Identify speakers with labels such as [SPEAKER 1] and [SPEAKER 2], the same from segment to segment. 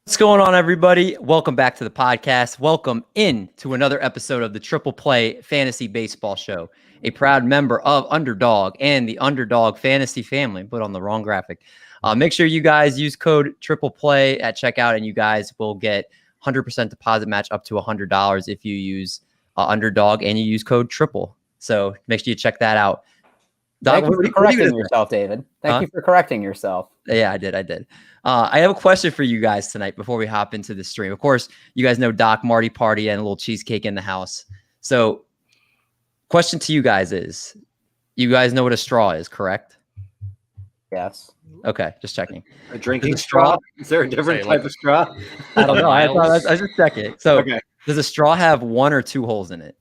[SPEAKER 1] What's going on, everybody? Welcome back to the podcast. Welcome in to another episode of the Triple Play Fantasy Baseball Show, a proud member of Underdog and the Underdog Fantasy family. Put on the wrong graphic. Make sure you guys use code Triple Play at checkout, and you guys will get 100% deposit match up to $100 if you use Underdog and you use code Triple. So make sure you check that out.
[SPEAKER 2] Thank you for correcting yourself, David. Thank you for correcting yourself.
[SPEAKER 1] Yeah, I did. I have a question for you guys tonight before we hop into the stream. Of course, you guys know Doc, Marty Party, and Lil Cheesecake in the house. So question to you guys is, you guys know what a straw is, correct?
[SPEAKER 2] Yes.
[SPEAKER 1] Okay, just checking.
[SPEAKER 3] A drinking straw? Is there a different type of straw?
[SPEAKER 1] I don't know. I was just checking. So
[SPEAKER 3] Okay.
[SPEAKER 1] Does a straw have one or two holes in it?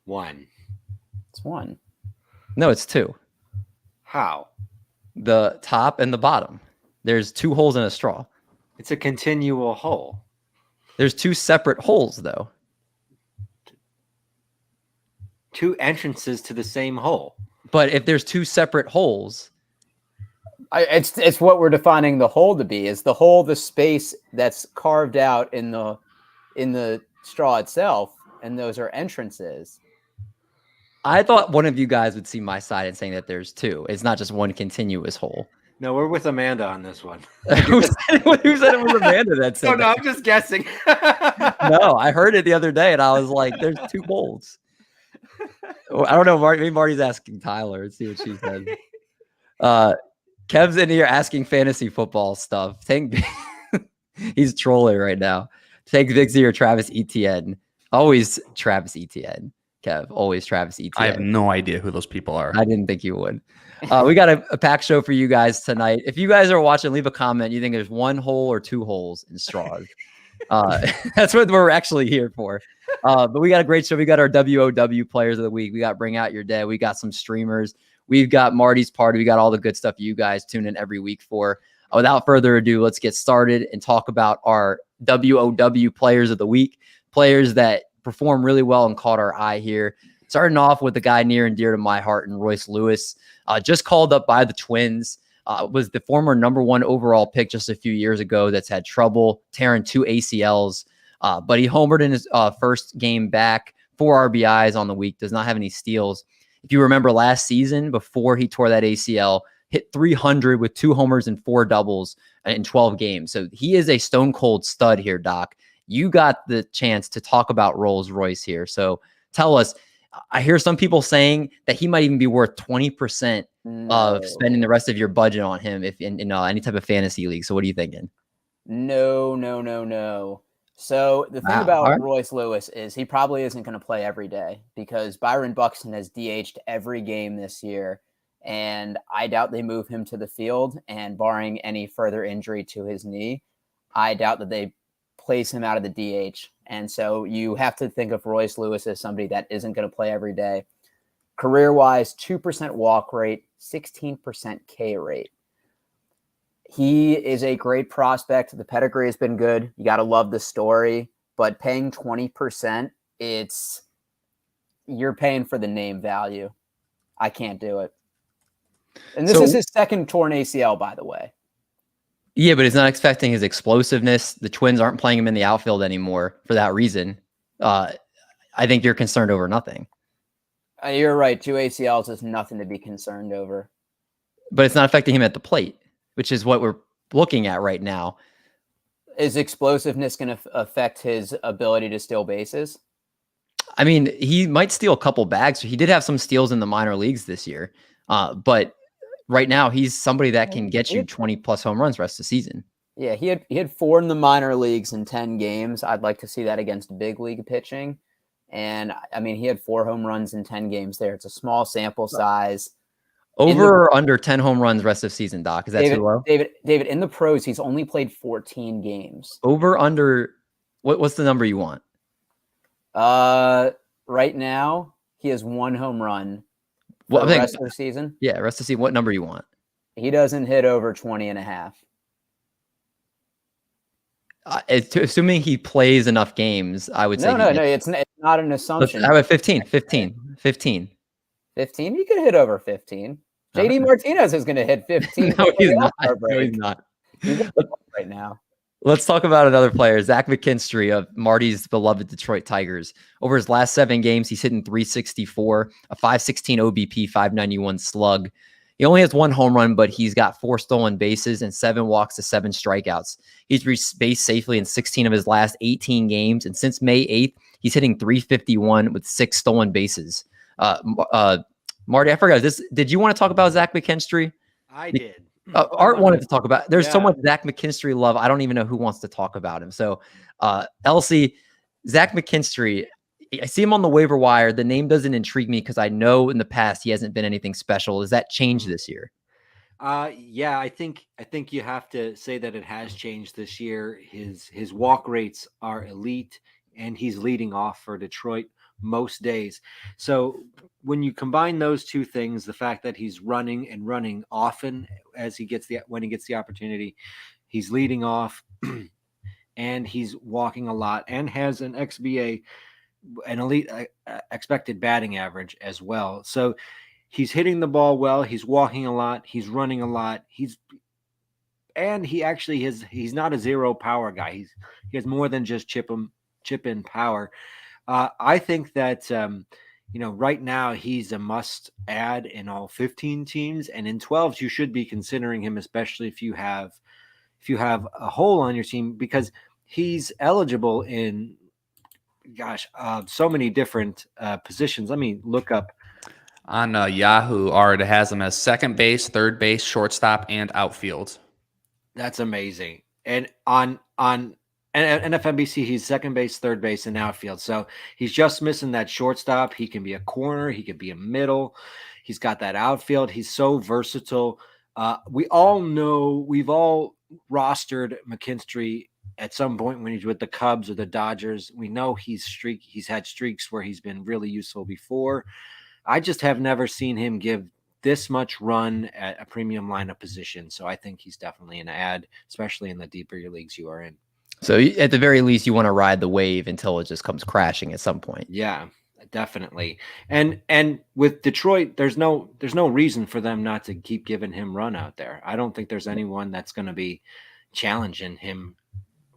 [SPEAKER 3] One.
[SPEAKER 2] It's one.
[SPEAKER 1] No, it's two.
[SPEAKER 3] How?
[SPEAKER 1] The top and the bottom. There's two holes in a straw.
[SPEAKER 3] It's a continual hole.
[SPEAKER 1] There's two separate holes, though.
[SPEAKER 3] Two entrances to the same hole.
[SPEAKER 1] But if there's two separate holes,
[SPEAKER 2] It's what we're defining the hole to be. Is the hole the space that's carved out in the straw itself, and those are entrances.
[SPEAKER 1] I thought one of you guys would see my side and saying that there's two. It's not just one continuous hole.
[SPEAKER 3] No, we're with Amanda on this one.
[SPEAKER 1] Who said it was Amanda that said
[SPEAKER 3] No, I'm just guessing.
[SPEAKER 1] No, I heard it the other day and I was like, there's two holes. I don't know. Maybe Marty's asking Tyler. Let's see what she says. Kev's in here asking fantasy football stuff. He's trolling right now. Take Vixie or Travis Etienne. Always Travis Etienne. Kev, always Travis Etienne.
[SPEAKER 4] I have no idea who those people are.
[SPEAKER 1] I didn't think you would. We got a pack show for you guys tonight. If you guys are watching, leave a comment. You think there's one hole or two holes in straws? That's what we're actually here for. But we got a great show. We got our WOW players of the week. We got Bring Out Your Day. We got some streamers. We've got Marty's Party. We got all the good stuff you guys tune in every week for. Without further ado, let's get started and talk about our WOW players of the week. Players that performed really well and caught our eye here. Starting off with the guy near and dear to my heart, and Royce Lewis, just called up by the Twins, was the former #1 overall pick just a few years ago that's had trouble tearing 2 ACLs, but he homered in his first game back, 4 RBIs on the week, does not have any steals. If you remember last season, before he tore that ACL, hit 300 with 2 homers and 4 doubles in 12 games. So he is a stone cold stud here, Doc. You got the chance to talk about Rolls Royce here. So tell us, I hear some people saying that he might even be worth 20% of spending the rest of your budget on him if in any type of fantasy league. So what are you thinking?
[SPEAKER 2] No. So the thing about Royce Lewis is he probably isn't going to play every day because Byron Buxton has DH'd every game this year. And I doubt they move him to the field. And barring any further injury to his knee, I doubt that they place him out of the DH. And so you have to think of Royce Lewis as somebody that isn't going to play every day. Career-wise, 2% walk rate, 16% K rate. He is a great prospect. The pedigree has been good. You got to love the story. But paying 20%, you're paying for the name value. I can't do it. And this is his second torn ACL, by the way.
[SPEAKER 1] Yeah, but it's not expecting his explosiveness. The Twins aren't playing him in the outfield anymore for that reason. I think you're concerned over nothing.
[SPEAKER 2] You're right. 2 ACLs is nothing to be concerned over.
[SPEAKER 1] But it's not affecting him at the plate, which is what we're looking at right now.
[SPEAKER 2] Is explosiveness going to affect his ability to steal bases?
[SPEAKER 1] I mean, he might steal a couple bags. He did have some steals in the minor leagues this year. But right now, he's somebody that can get you 20-plus home runs rest of the season.
[SPEAKER 2] Yeah, he had 4 in the minor leagues in 10 games. I'd like to see that against big league pitching. And, I mean, he had 4 home runs in 10 games there. It's a small sample size.
[SPEAKER 1] Over or under 10 home runs rest of season, Doc? Is that too low?
[SPEAKER 2] David, in the pros, he's only played 14 games.
[SPEAKER 1] Over, under, what's the number you want?
[SPEAKER 2] Right now, he has 1 home run for the rest of the season.
[SPEAKER 1] Yeah, rest of the season. What number you want?
[SPEAKER 2] He doesn't hit over 20.5.
[SPEAKER 1] Assuming he plays enough games, I would say.
[SPEAKER 2] No, it's not an assumption.
[SPEAKER 1] How about 15? 15. 15.
[SPEAKER 2] 15? You could hit over 15. JD Martinez is going to hit 15.
[SPEAKER 1] No, he's not. No, he's not.
[SPEAKER 2] Right now.
[SPEAKER 1] Let's talk about another player, Zach McKinstry of Marty's beloved Detroit Tigers. Over his last 7 games, he's hitting .364, a .516 OBP, .591 slug. He only has 1 home run, but he's got 4 stolen bases and 7 walks to 7 strikeouts. He's reached base safely in 16 of his last 18 games, and since May 8th, he's hitting .351 with 6 stolen bases. Marty, I forgot this. Did you want to talk about Zach McKinstry?
[SPEAKER 3] I did.
[SPEAKER 1] Art wanted to talk about. There's so much Zach McKinstry love. I don't even know who wants to talk about him. So, Elsie, Zach McKinstry. I see him on the waiver wire. The name doesn't intrigue me because I know in the past he hasn't been anything special. Does that change this year?
[SPEAKER 3] Yeah, I think you have to say that it has changed this year. His walk rates are elite, and he's leading off for Detroit most days. So when you combine those two things, the fact that he's running often when he gets the opportunity, he's leading off and he's walking a lot and has an XBA, an elite expected batting average as well. So he's hitting the ball well, he's walking a lot, he's running a lot, he's not a zero power guy. He has more than just chip in power. I think that right now he's a must add in all 15 teams, and in 12s you should be considering him, especially if you have a hole on your team, because he's eligible in so many different positions. Let me look up
[SPEAKER 4] on Yahoo. Art has him as second base, third base, shortstop, and outfield.
[SPEAKER 3] That's amazing. And on NFNBC, he's second base, third base, and outfield. So he's just missing that shortstop. He can be a corner. He could be a middle. He's got that outfield. He's so versatile. We all know, we've all rostered McKinstry at some point when he's with the Cubs or the Dodgers. We know he's had streaks where he's been really useful before. I just have never seen him give this much run at a premium lineup position. So I think he's definitely an add, especially in the deeper leagues you are in.
[SPEAKER 1] So at the very least, you want to ride the wave until it just comes crashing at some point.
[SPEAKER 3] Yeah, definitely. And with Detroit, there's no reason for them not to keep giving him run out there. I don't think there's anyone that's going to be challenging him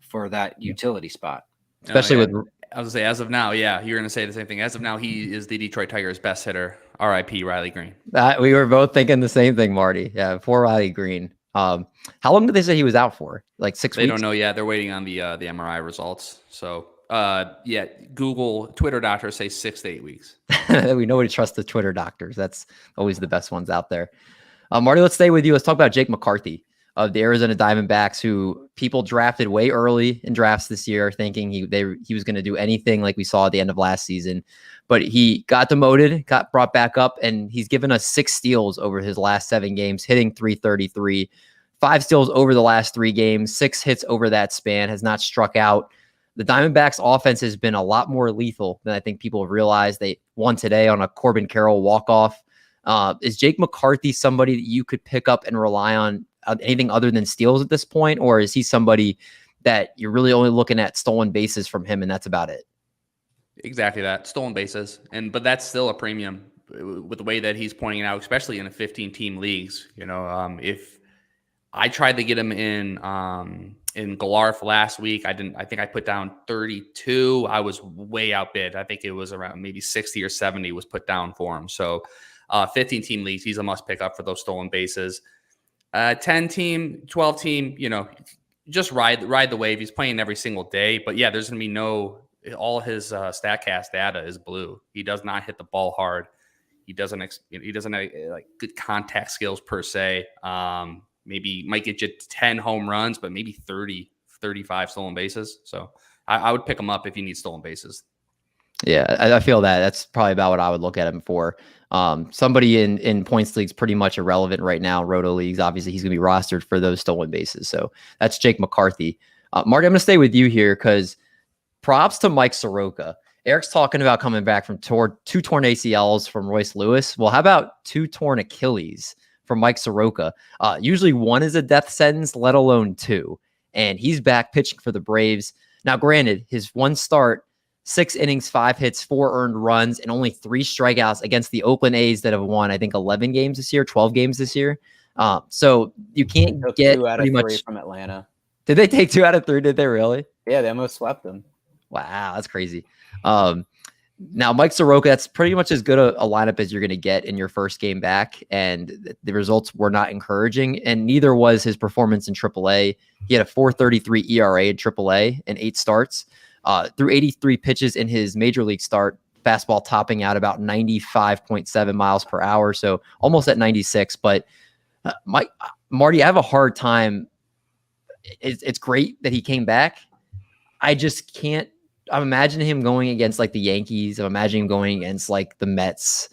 [SPEAKER 3] for that utility spot.
[SPEAKER 1] Especially with,
[SPEAKER 4] I was gonna say, as of now, you're going to say the same thing. As of now, he is the Detroit Tigers' best hitter. R.I.P. Riley Green.
[SPEAKER 1] We were both thinking the same thing, Marty. Yeah, poor Riley Green. How long did they say he was out for? Like 6 weeks?
[SPEAKER 4] They don't know yet. They're waiting on the MRI results. So, Google, Twitter doctors say 6 to 8 weeks.
[SPEAKER 1] We nobody trusts the Twitter doctors. That's always the best ones out there. Marty, let's stay with you. Let's talk about Jake McCarthy of the Arizona Diamondbacks, who people drafted way early in drafts this year, thinking he was going to do anything like we saw at the end of last season. But he got demoted, got brought back up, and he's given us 6 steals over his last 7 games, hitting .333, 5 steals over the last 3 games, 6 hits over that span, has not struck out. The Diamondbacks offense has been a lot more lethal than I think people have realized. They won today on a Corbin Carroll walk-off. Is Jake McCarthy somebody that you could pick up and rely on anything other than steals at this point? Or is he somebody that you're really only looking at stolen bases from him and that's about it?
[SPEAKER 4] Exactly that, stolen bases. But that's still a premium with the way that he's pointing it out, especially in a 15-team leagues. If I tried to get him in Galarf last week, I think I put down 32. I was way outbid. I think it was around maybe 60 or 70 was put down for him. So 15-team leagues, he's a must pick up for those stolen bases. 10-team, 12-team, just ride the wave. He's playing every single day. But yeah, there's going to be all his StatCast data is blue. He does not hit the ball hard. He doesn't have like good contact skills per se. Maybe might get you 10 home runs, but maybe 30, 35 stolen bases. So I would pick him up if you need stolen bases.
[SPEAKER 1] Yeah, I feel that. That's probably about what I would look at him for. Somebody in points leagues pretty much irrelevant right now. Roto leagues, obviously, he's going to be rostered for those stolen bases. So that's Jake McCarthy. Marty, I'm going to stay with you here because props to Mike Soroka. Eric's talking about coming back from two torn ACLs from Royce Lewis. Well, how about 2 torn Achilles from Mike Soroka? Usually 1 is a death sentence, let alone 2. And he's back pitching for the Braves. Now, granted, his 1 start, 6 innings, 5 hits, 4 earned runs, and only 3 strikeouts against the Oakland A's that have won, I think, 11 games this year, 12 games this year. So you can't get
[SPEAKER 2] 2 out
[SPEAKER 1] pretty
[SPEAKER 2] of 3
[SPEAKER 1] much
[SPEAKER 2] from Atlanta.
[SPEAKER 1] Did they take 2 out of 3? Did they really?
[SPEAKER 2] Yeah, they almost swept them.
[SPEAKER 1] Wow, that's crazy. Now, Mike Soroka, that's pretty much as good a lineup as you're going to get in your first game back. And the results were not encouraging, and neither was his performance in AAA. He had a 4.33 ERA in AAA in 8 starts. Through 83 pitches in his major league start, fastball topping out about 95.7 miles per hour. So almost at 96. But Marty, I have a hard time. It's great that he came back. I just can't. I'm imagining him going against like the Yankees. I'm imagining him going against like the Mets.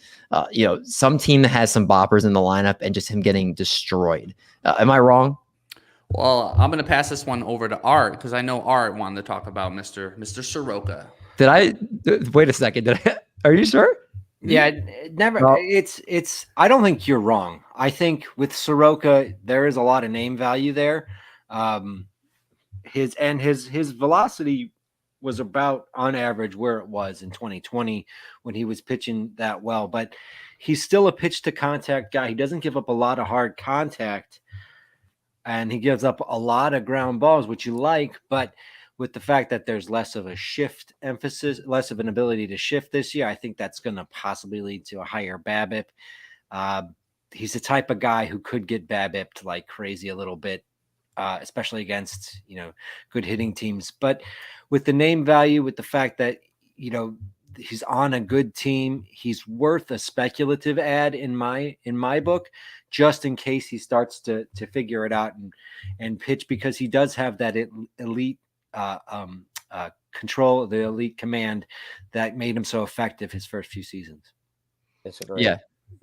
[SPEAKER 1] Some team that has some boppers in the lineup and just him getting destroyed. Am I wrong?
[SPEAKER 4] Well, I'm going to pass this one over to Art because I know Art wanted to talk about Mr. Soroka.
[SPEAKER 1] Did I? Wait a second. Are you sure?
[SPEAKER 3] Yeah, never. No. It's. I don't think you're wrong. I think with Soroka, there is a lot of name value there. His velocity was about on average where it was in 2020 when he was pitching that well, but he's still a pitch to contact guy. He doesn't give up a lot of hard contact, and he gives up a lot of ground balls, which you like, but with the fact that there's less of a shift emphasis, less of an ability to shift this year, I think that's going to possibly lead to a higher BABIP. He's the type of guy who could get BABIP'd like crazy a little bit, especially against, good hitting teams. But with the name value, with the fact that, he's on a good team, he's worth a speculative ad in my book, just in case he starts to figure it out and pitch, because he does have that elite control, the elite command that made him so effective his first few seasons.
[SPEAKER 1] Yeah.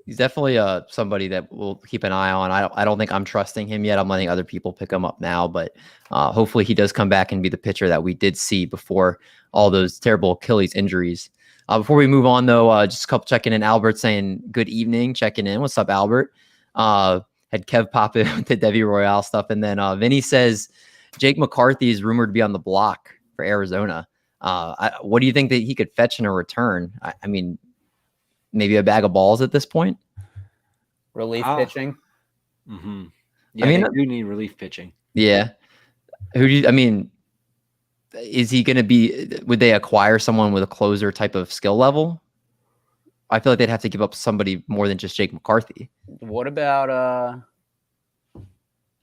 [SPEAKER 1] He's definitely somebody that we'll keep an eye on. I don't think I'm trusting him yet. I'm letting other people pick him up now, but hopefully he does come back and be the pitcher that we did see before all those terrible Achilles injuries. Before we move on, though, just a couple checking in. Albert saying good evening, checking in. What's up, Albert? Had Kev pop in with the Debbie Royale stuff, and then Vinny says Jake McCarthy is rumored to be on the block for Arizona. What do you think that he could fetch in a return? I mean, maybe a bag of balls at this point.
[SPEAKER 2] Relief pitching.
[SPEAKER 3] Mm-hmm. Yeah, I mean, they do need relief pitching.
[SPEAKER 1] Yeah. Is he going to be? Would they acquire someone with a closer type of skill level? I feel like they'd have to give up somebody more than just Jake McCarthy.
[SPEAKER 2] What about I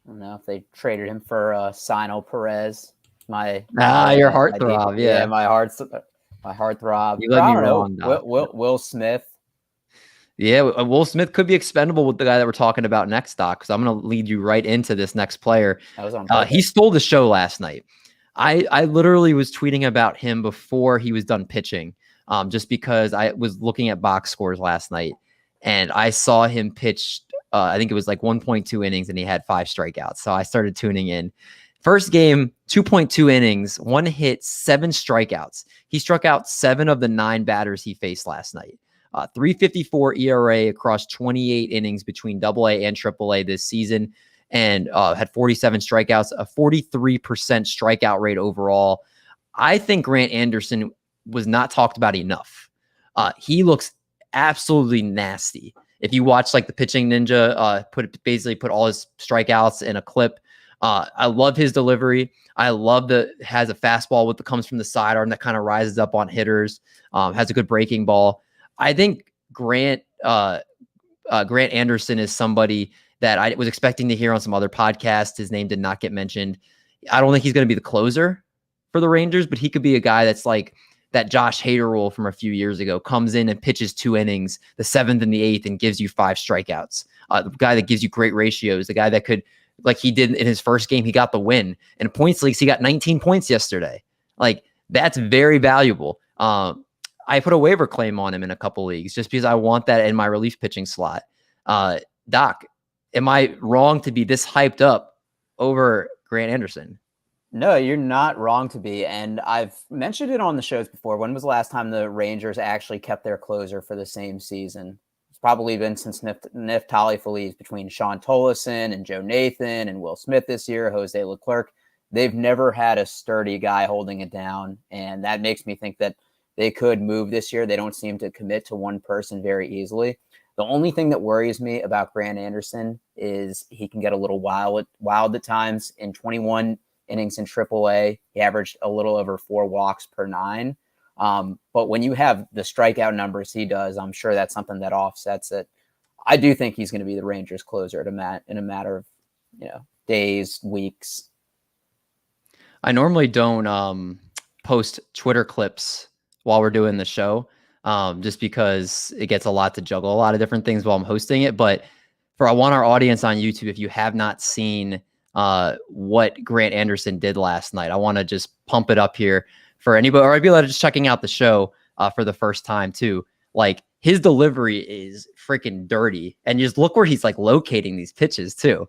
[SPEAKER 2] don't know if they traded him for Sino Perez. Your heartthrob. Yeah, my heartthrob.
[SPEAKER 1] You let me wrong.
[SPEAKER 2] Will Smith.
[SPEAKER 1] Yeah, Will Smith could be expendable with the guy that we're talking about next, Doc, because I'm going to lead you right into this next player.
[SPEAKER 2] That was on
[SPEAKER 1] he stole the show last night. I literally was tweeting about him before he was done pitching, just because I was looking at box scores last night, and I saw him pitch, I think it was like 1.2 innings, and he had 5 strikeouts. So I started tuning in. First game, 2.2 innings, 1 hit, 7 strikeouts. He struck out 7 of the 9 batters he faced last night. 3.54 ERA across 28 innings between AA and AAA this season, and had 47 strikeouts, a 43% strikeout rate overall. I think Grant Anderson was not talked about enough. He looks absolutely nasty. If you watch like the Pitching Ninja, put all his strikeouts in a clip. I love his delivery. I love has a fastball comes from the sidearm that kind of rises up on hitters. Has a good breaking ball. I think Grant Anderson is somebody that I was expecting to hear on some other podcasts. His name did not get mentioned. I don't think he's going to be the closer for the Rangers, but he could be a guy that's like that Josh Hader role from a few years ago, comes in and pitches 2 innings, the 7th and the 8th, and gives you 5 strikeouts. The guy that gives you great ratios, the guy that could, like he did in his first game, he got the win. And points leagues, he got 19 points yesterday. Like, that's very valuable. I put a waiver claim on him in a couple leagues just because I want that in my relief pitching slot. Doc, am I wrong to be this hyped up over Grant Anderson?
[SPEAKER 2] No, you're not wrong to be. And I've mentioned it on the shows before. When was the last time the Rangers actually kept their closer for the same season? It's probably been since Neftali Feliz, between Sean Tolleson and Joe Nathan and Will Smith this year, Jose Leclerc. They've never had a sturdy guy holding it down. And that makes me think that they could move this year. They don't seem to commit to one person very easily. The only thing that worries me about Grant Anderson is he can get a little wild at times. In 21 innings in AAA, he averaged a little over 4 walks per 9. But when you have the strikeout numbers he does, I'm sure that's something that offsets it. I do think he's going to be the Rangers closer in a matter of days, weeks.
[SPEAKER 1] I normally don't post Twitter clips while we're doing the show, just because it gets a lot to juggle, a lot of different things while I'm hosting it. But I want our audience on YouTube, if you have not seen what Grant Anderson did last night, I want to just pump it up here for anybody, or maybe just checking out the show for the first time too. Like, his delivery is freaking dirty, and just look where he's like locating these pitches too.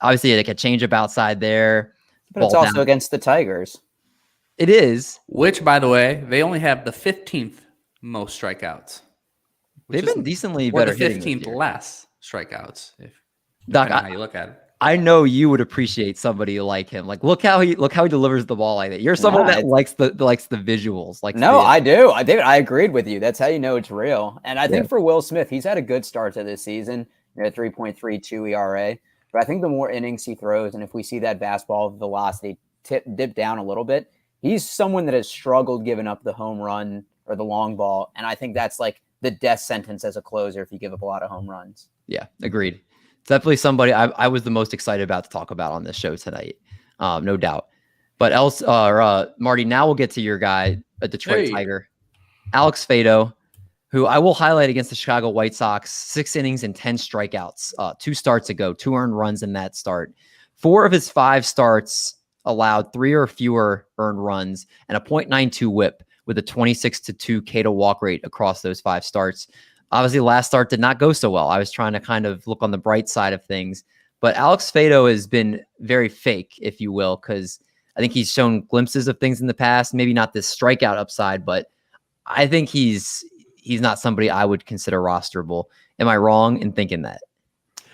[SPEAKER 1] Obviously, like a changeup outside there,
[SPEAKER 2] but it's also against the Tigers.
[SPEAKER 1] It is.
[SPEAKER 4] Which, by the way, they only have the 15th most strikeouts.
[SPEAKER 1] They've been decently better hitting.
[SPEAKER 4] The 15th less strikeouts, if
[SPEAKER 1] Doc,
[SPEAKER 4] how you look at it.
[SPEAKER 1] I know you would appreciate somebody like him. Like, look how he delivers the ball like that. You're someone that likes the visuals.
[SPEAKER 2] I do. David, I agreed with you. That's how you know it's real. And I think for Will Smith, he's had a good start to this season. 3.32 ERA. But I think the more innings he throws, and if we see that fastball velocity dip down a little bit, he's someone that has struggled giving up the home run or the long ball. And I think that's like the death sentence as a closer if you give up a lot of home runs.
[SPEAKER 1] Yeah, agreed. It's definitely somebody I was the most excited about to talk about on this show tonight. No doubt. But Marty, now we'll get to your guy, a Detroit Tiger, Alex Faedo, who I will highlight against the Chicago White Sox. 6 innings and 10 strikeouts, 2 starts ago, 2 earned runs in that start. 4 of his 5 starts allowed 3 or fewer earned runs and a .92 whip with a 26-2 K to walk rate across those 5 starts. Obviously, last start did not go so well. I was trying to kind of look on the bright side of things. But Alex Faedo has been very fake, if you will, because I think he's shown glimpses of things in the past. Maybe not this strikeout upside, but I think he's not somebody I would consider rosterable. Am I wrong in thinking that?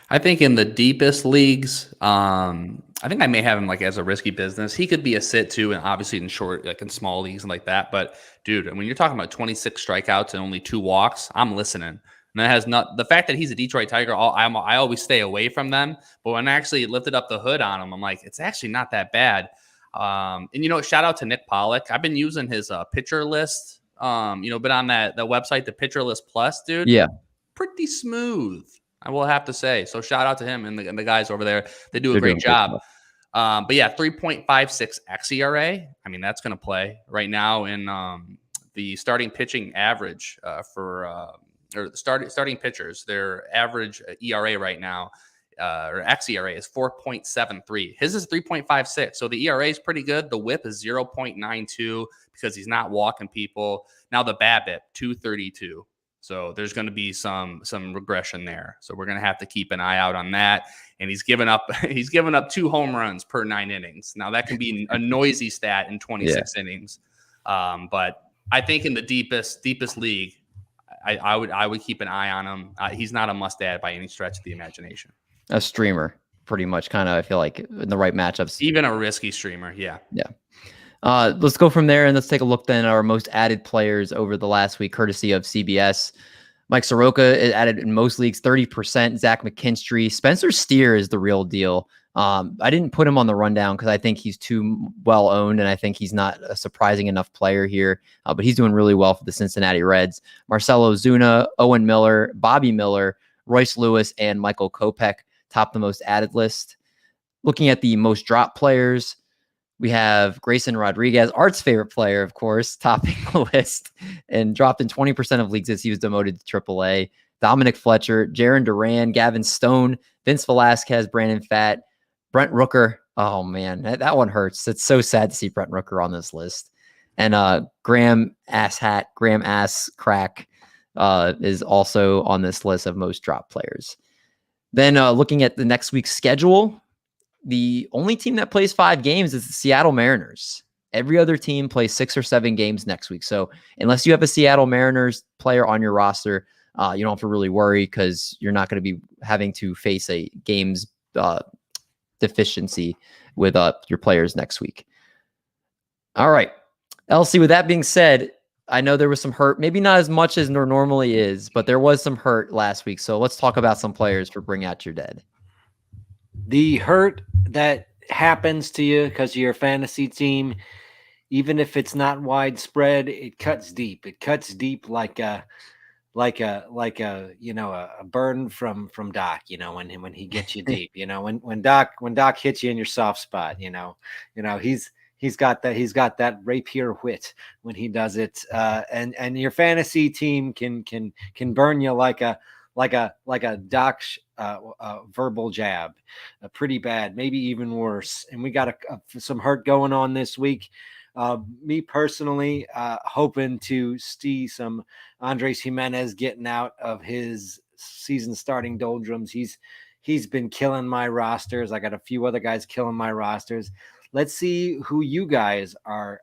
[SPEAKER 4] I think in the deepest leagues, I think I may have him like as a risky business. He could be a sit too, and obviously in short, like in small leagues and like that. But dude, when you're talking about 26 strikeouts and only 2 walks, I'm listening. And that has not the fact that he's a Detroit Tiger. I always stay away from them. But when I actually lifted up the hood on him, I'm like, it's actually not that bad. And shout out to Nick Pollock. I've been using his pitcher list. Been on the website, the Pitcher List Plus, dude.
[SPEAKER 1] Yeah,
[SPEAKER 4] pretty smooth, I will have to say. So shout out to him and the guys over there. They do a great job. But yeah, 3.56 xERA. I mean, that's going to play right now in the starting pitching average or the starting pitchers. Their average ERA right now, or xERA, is 4.73. His is 3.56. So the ERA is pretty good. The whip is 0.92 because he's not walking people. Now the BABIP, 232. So there's going to be some regression there. So we're going to have to keep an eye out on that. And he's given up 2 home runs per 9 innings. Now that can be a noisy stat in 26 innings. But I think in the deepest league, I would keep an eye on him. He's not a must add by any stretch of the imagination.
[SPEAKER 1] A streamer, pretty much, kind of. I feel like in the right matchups,
[SPEAKER 4] even a risky streamer. Yeah.
[SPEAKER 1] Let's go from there and let's take a look then at our most added players over the last week, courtesy of CBS. Mike Soroka added in most leagues 30%. Zach McKinstry, Spencer Steer is the real deal. I didn't put him on the rundown because I think he's too well owned and I think he's not a surprising enough player here. But he's doing really well for the Cincinnati Reds. Marcelo Zuna, Owen Miller, Bobby Miller, Royce Lewis, and Michael Kopech top the most added list. Looking at the most dropped players, we have Grayson Rodriguez, Art's favorite player, of course, topping the list and dropped in 20% of leagues as he was demoted to AAA. Dominic Fletcher, Jaron Duran, Gavin Stone, Vince Velasquez, Brandon Pfaadt, Brent Rooker. Oh, man, that one hurts. It's so sad to see Brent Rooker on this list. And Graham Ass Crack is also on this list of most drop players. Then looking at the next week's schedule, the only team that plays 5 games is the Seattle Mariners. Every other team plays 6 or 7 games next week. So unless you have a Seattle Mariners player on your roster, you don't have to really worry because you're not going to be having to face a games deficiency with your players next week. All right. Elsie, with that being said, I know there was some hurt, maybe not as much as there normally is, but there was some hurt last week. So let's talk about some players for Bring Out Your Dead.
[SPEAKER 3] The hurt that happens to you because your fantasy team, even if it's not widespread, it cuts deep. It cuts deep like a burn from Doc, when he gets you deep, when Doc hits you in your soft spot, he's got that rapier wit when he does it. And your fantasy team can burn you like a Doc verbal jab, pretty bad, maybe even worse. And we got some hurt going on this week. Me personally, hoping to see some Andres Jimenez getting out of his season starting doldrums. He's been killing my rosters. I got a few other guys killing my rosters. Let's see who you guys are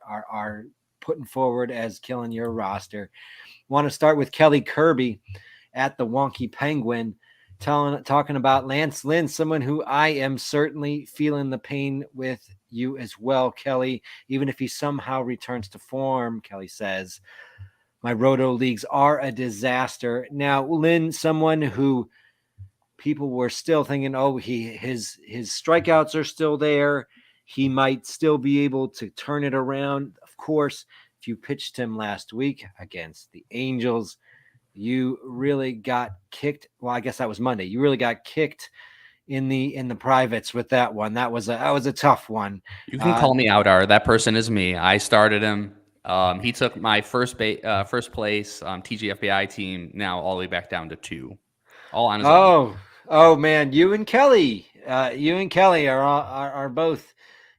[SPEAKER 3] putting forward as killing your roster. Want to start with Kelly Kirby at the Wonky Penguin, talking about Lance Lynn, someone who I am certainly feeling the pain with you as well, Kelly. Even if he somehow returns to form, Kelly says, my roto leagues are a disaster. Now, Lynn, someone who people were still thinking, his strikeouts are still there. He might still be able to turn it around. Of course, if you pitched him last week against the Angels, you really got kicked. Well, I guess that was Monday. You really got kicked in the privates with that one. That was a tough one.
[SPEAKER 4] You can call me out, That person is me. I started him. He took my first place TGFBI team now all the way back down to 2. All on his own.
[SPEAKER 3] Oh man, you and Kelly are both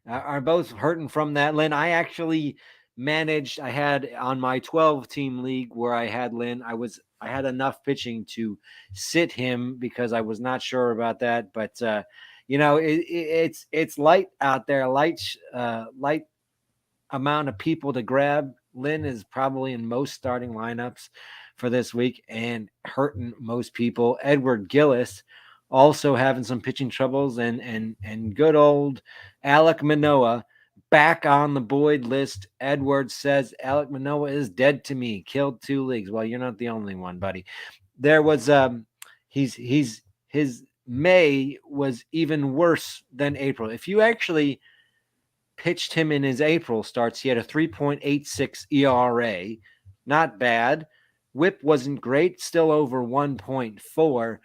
[SPEAKER 3] hurting from that. Lynn, I actually managed. I had on my 12-team league where I had Lynn. I had enough pitching to sit him because I was not sure about that. But it's light out there, light amount of people to grab. Lynn is probably in most starting lineups for this week and hurting most people. Edward Gillis also having some pitching troubles, and good old Alek Manoah back on the Boyd list. Edwards says Alek Manoah is dead to me. Killed 2 leagues. Well, you're not the only one, buddy. There was his May was even worse than April. If you actually pitched him in his April starts, he had a 3.86 ERA. Not bad. WHIP wasn't great, still over 1.4,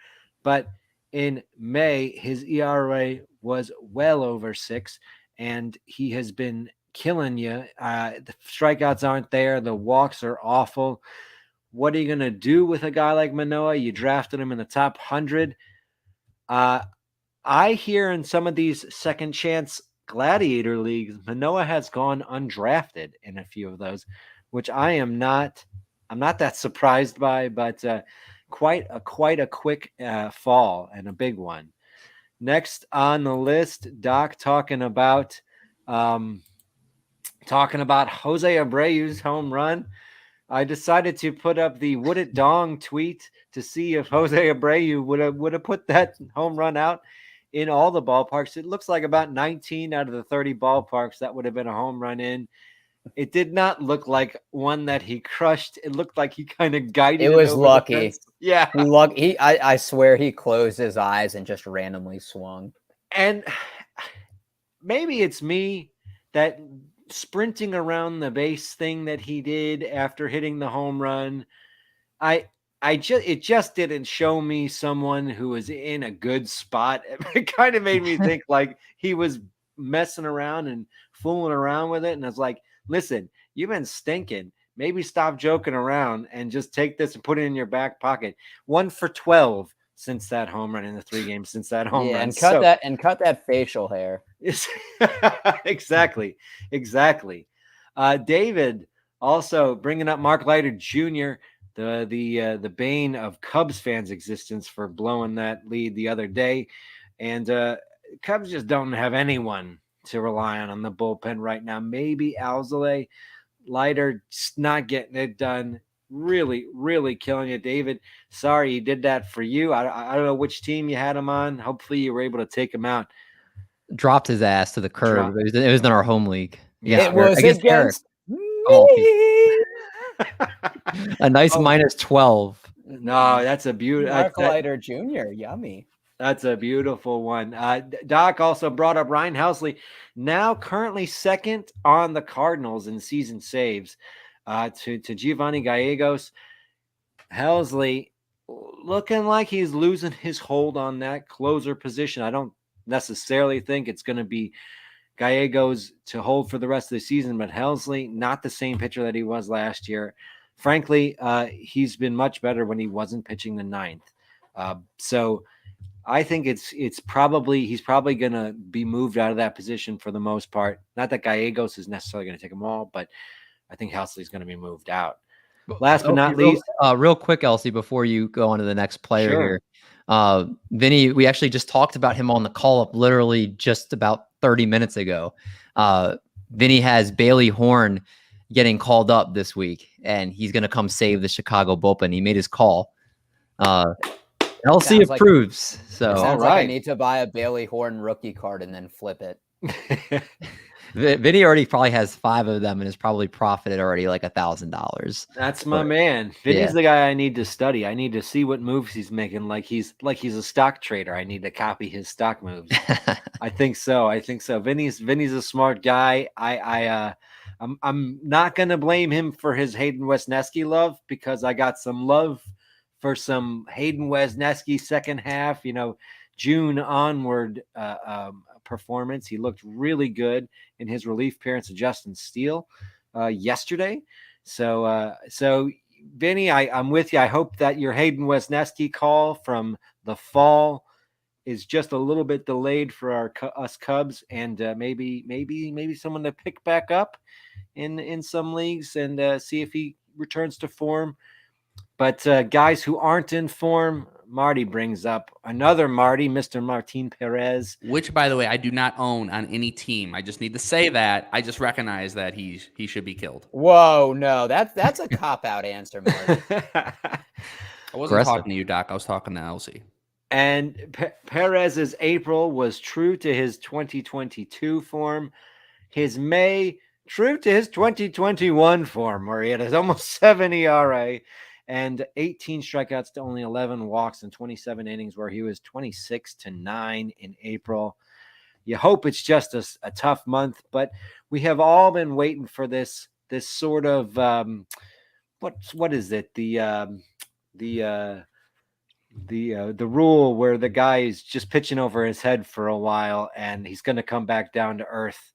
[SPEAKER 3] but in May, his ERA was well over 6, and he has been killing you. The strikeouts aren't there. The walks are awful. What are you going to do with a guy like Manoah? You drafted him in the top 100. I hear in some of these second chance gladiator leagues, Manoah has gone undrafted in a few of those, which I'm not that surprised by, but quite a quick fall and a big one. Next on the list, Doc talking about Jose Abreu's home run. I decided to put up the "Would It Dong" tweet to see if Jose Abreu would have put that home run out in all the ballparks. It looks like about 19 out of the 30 ballparks that would have been a home run in. It did not look like one that he crushed. It looked like he kind of guided it.
[SPEAKER 2] It was lucky.
[SPEAKER 3] Yeah.
[SPEAKER 2] I swear he closed his eyes and just randomly swung.
[SPEAKER 3] And maybe it's me that sprinting around the base thing that he did after hitting the home run. It just didn't show me someone who was in a good spot. It kind of made me think like he was messing around and fooling around with it. And I was like, listen, you've been stinking. Maybe stop joking around and just take this and put it in your back pocket. 1 for 12 since that home run in the 3 games since that home run.
[SPEAKER 2] And cut that facial hair.
[SPEAKER 3] Exactly. David also bringing up Mark Leiter Jr., the bane of Cubs fans' existence for blowing that lead the other day. And Cubs just don't have anyone to rely on the bullpen right now. Maybe Alzolay. Leiter not getting it done. Really, really killing it. David, sorry he did that for you. I don't know which team you had him on. Hopefully you were able to take him out.
[SPEAKER 1] Dropped his ass to the curb. It was in our home league.
[SPEAKER 2] Yeah, it was against me.
[SPEAKER 1] A nice minus 12.
[SPEAKER 3] No, that's a beautiful.
[SPEAKER 2] Mark Leiter Jr. Yummy.
[SPEAKER 3] That's a beautiful one. Doc also brought up Ryan Helsley, now currently second on the Cardinals in season saves, to Giovanni Gallegos. Helsley looking like he's losing his hold on that closer position. I don't necessarily think it's going to be Gallegos to hold for the rest of the season, but Helsley, not the same pitcher that he was last year. Frankly, he's been much better when he wasn't pitching the ninth. So I think he's probably going to be moved out of that position for the most part. Not that Gallegos is necessarily going to take them all, but I think Helsley's going to be moved out. Last but not least,
[SPEAKER 1] real quick, Elsie, before you go on to the next player here, Vinny, we actually just talked about him on the call up literally just about 30 minutes ago. Vinny has Bailey Horn getting called up this week, and he's going to come save the Chicago bullpen. He made his call. LC approves. So
[SPEAKER 2] sounds like I need to buy a Bailey Horn rookie card and then flip it.
[SPEAKER 1] Vinny already probably has 5 of them and has probably profited already like $1,000.
[SPEAKER 3] That's my man. Vinny's the guy I need to study. I need to see what moves he's making. Like he's a stock trader. I need to copy his stock moves. I think so. Vinny's a smart guy. I'm not gonna blame him for his Hayden Wesneski love, because I got some love for some Hayden Wesneski second half, June onward performance. He looked really good in his relief appearance of Justin Steele yesterday. So Vinny, I'm with you. I hope that your Hayden Wesneski call from the fall is just a little bit delayed for us Cubs, and maybe someone to pick back up in some leagues and see if he returns to form. But guys who aren't in form, Marty brings up another Marty, Mr. Martin Perez.
[SPEAKER 4] Which, by the way, I do not own on any team. I just need to say that. I just recognize that he should be killed.
[SPEAKER 2] Whoa, no, that's a cop-out answer, Marty.
[SPEAKER 4] I wasn't talking to you, Doc. I was talking to Elsie.
[SPEAKER 3] And Perez's April was true to his 2022 form. His May, true to his 2021 form, where he had his almost 7 ERA. And 18 strikeouts to only 11 walks in 27 innings, where he was 26-9 in April. You hope it's just a tough month, but we have all been waiting for this sort of what is it? The rule where the guy is just pitching over his head for a while and he's going to come back down to earth.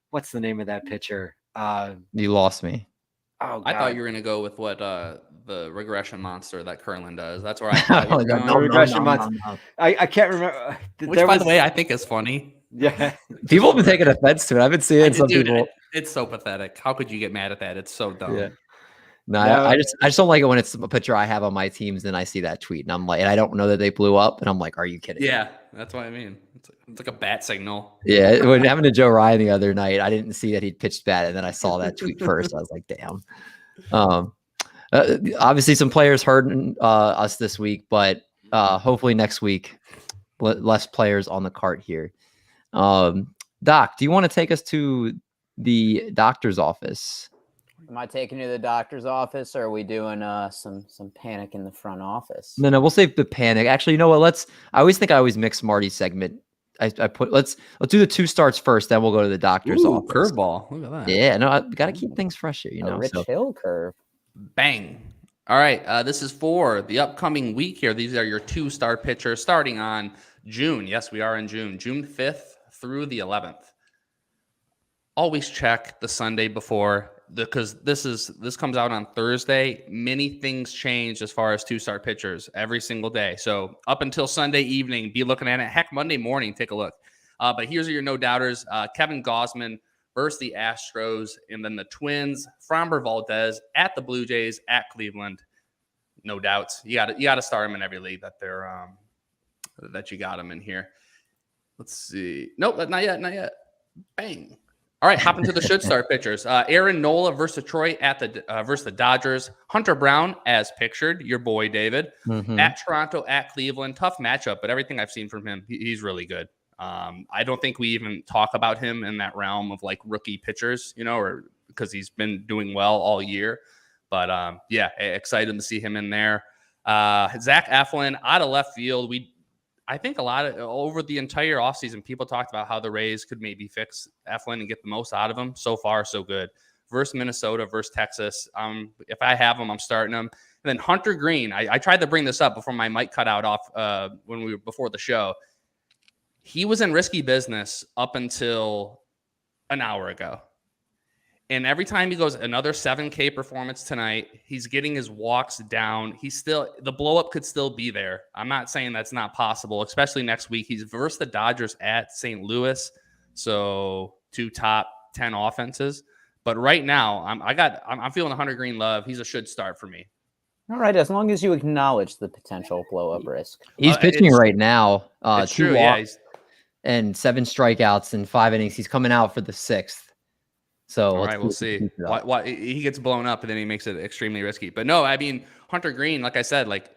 [SPEAKER 3] What's the name of that pitcher?
[SPEAKER 1] You lost me.
[SPEAKER 3] Oh,
[SPEAKER 4] I thought you were going to go with what the regression monster that Curlin does. That's where I thought you were going.
[SPEAKER 3] No, regression monster. I can't remember.
[SPEAKER 4] Which, by the way, I think is funny.
[SPEAKER 3] Yeah.
[SPEAKER 1] People have been taking offense to it. I've been seeing some people.
[SPEAKER 4] It's so pathetic. How could you get mad at that? It's so dumb. Yeah.
[SPEAKER 1] No, I just don't like it when it's a picture I have on my teams and I see that tweet and I'm like, and I don't know that they blew up and I'm like, are you kidding?
[SPEAKER 4] Yeah, that's what I mean. It's like a bat signal.
[SPEAKER 1] Yeah, when happened to Joe Ryan the other night, I didn't see that he'd pitched bad, and then I saw that tweet first. I was like, damn. Obviously, some players hurting us this week, but hopefully next week, less players on the cart here. Doc, do you want to take us to the doctor's office?
[SPEAKER 2] Am I taking you to the doctor's office, or are we doing some panic in the front office?
[SPEAKER 1] No, we'll save the panic. Actually, you know what? I always mix Marty's segment. Let's do the 2 starts first, then we'll go to the doctor's office.
[SPEAKER 4] Curveball. Look at that.
[SPEAKER 1] Yeah, no, I got to keep things fresh here,
[SPEAKER 2] Rich Hill curve.
[SPEAKER 4] Bang. All right, this is for the upcoming week here. These are your 2-star pitchers starting on June. Yes, we are in June 5th through the 11th. Always check the Sunday before, because this comes out on Thursday. Many things change as far as 2-star pitchers every single day. So up until Sunday evening, be looking at it. Heck, Monday morning, take a look. But here's your no doubters. Kevin Gausman versus the Astros, and then the Twins, Framber Valdez at the Blue Jays, at Cleveland. No doubts. You got to start them in every league that they're that you got them in here. Let's see. Nope, not yet. Bang. All right, hop into the should start pitchers. Aaron Nola versus Detroit at the versus the Dodgers. Hunter Brown as pictured. Your boy David at Toronto, at Cleveland. Tough matchup, but everything I've seen from him, he's really good. I don't think we even talk about him in that realm of like rookie pitchers, or because he's been doing well all year. But yeah, excited to see him in there. Zach Eflin out of left field. I think a lot of over the entire offseason, people talked about how the Rays could maybe fix Eflin and get the most out of him. So far, so good. Versus Minnesota, versus Texas. If I have him, I'm starting him. And then Hunter Green. I tried to bring this up before my mic cut out off before the show. He was in risky business up until an hour ago. And every time he goes another 7K performance tonight, he's getting his walks down. The blow up could still be there. I'm not saying that's not possible, especially next week. He's versus the Dodgers at St. Louis. So 2 top 10 offenses. But right now, I'm feeling 100 green love. He's a should start for me.
[SPEAKER 2] All right, as long as you acknowledge the potential blow up risk.
[SPEAKER 1] He's pitching right now.
[SPEAKER 4] It's
[SPEAKER 1] 2
[SPEAKER 4] true,
[SPEAKER 1] walks and 7 strikeouts in 5 innings. He's coming out for the 6th. So
[SPEAKER 4] all right, we'll see. Why he gets blown up and then he makes it extremely risky. But no, I mean, Hunter Green, like I said, like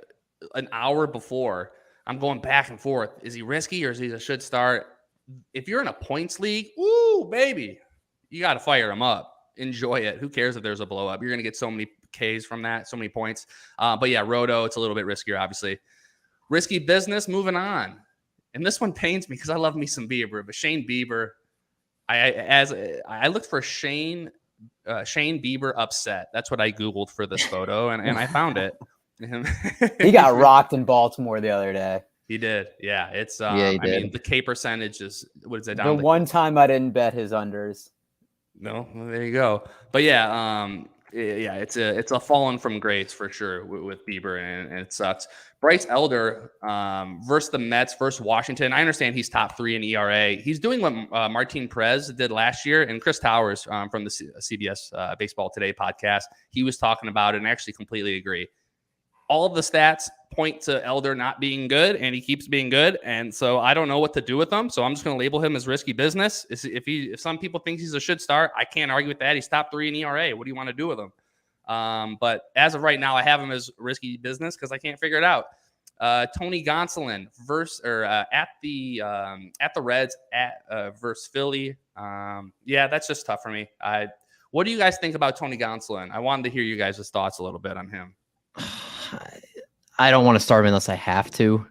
[SPEAKER 4] an hour before, I'm going back and forth. Is he risky or is he a should start? If you're in a points league, ooh, baby, you got to fire him up. Enjoy it. Who cares if there's a blow up? You're going to get so many Ks from that, so many points. But yeah, Roto, it's a little bit riskier, obviously. Risky business, moving on. And this one pains me because I love me some Bieber, but Shane Bieber, I looked for Shane Bieber upset. That's what I Googled for this photo, and I found it.
[SPEAKER 2] He got rocked in Baltimore the other day.
[SPEAKER 4] He did. Yeah, it's
[SPEAKER 1] he did.
[SPEAKER 4] I mean, the K percentage is, what is it?
[SPEAKER 2] The one time I didn't bet his unders.
[SPEAKER 4] No, well, there you go. But yeah, it's a fallen from grace for sure with Bieber, and it sucks. Bryce Elder versus the Mets versus Washington. I understand he's top 3 in ERA. He's doing what Martin Perez did last year, and Chris Towers from the CBS Baseball Today podcast, he was talking about it, and I actually completely agree. All of the stats point to Elder not being good, and he keeps being good, and so I don't know what to do with him. So I'm just going to label him as risky business. If some people think he's a should start, I can't argue with that. He's top 3 in ERA. What do you want to do with him? But as of right now, I have him as risky business because I can't figure it out. Tony Gonsolin at the Reds versus Philly. Yeah, that's just tough for me. What do you guys think about Tony Gonsolin? I wanted to hear you guys' thoughts a little bit on him.
[SPEAKER 1] I don't want to start him unless I have to.
[SPEAKER 4] Is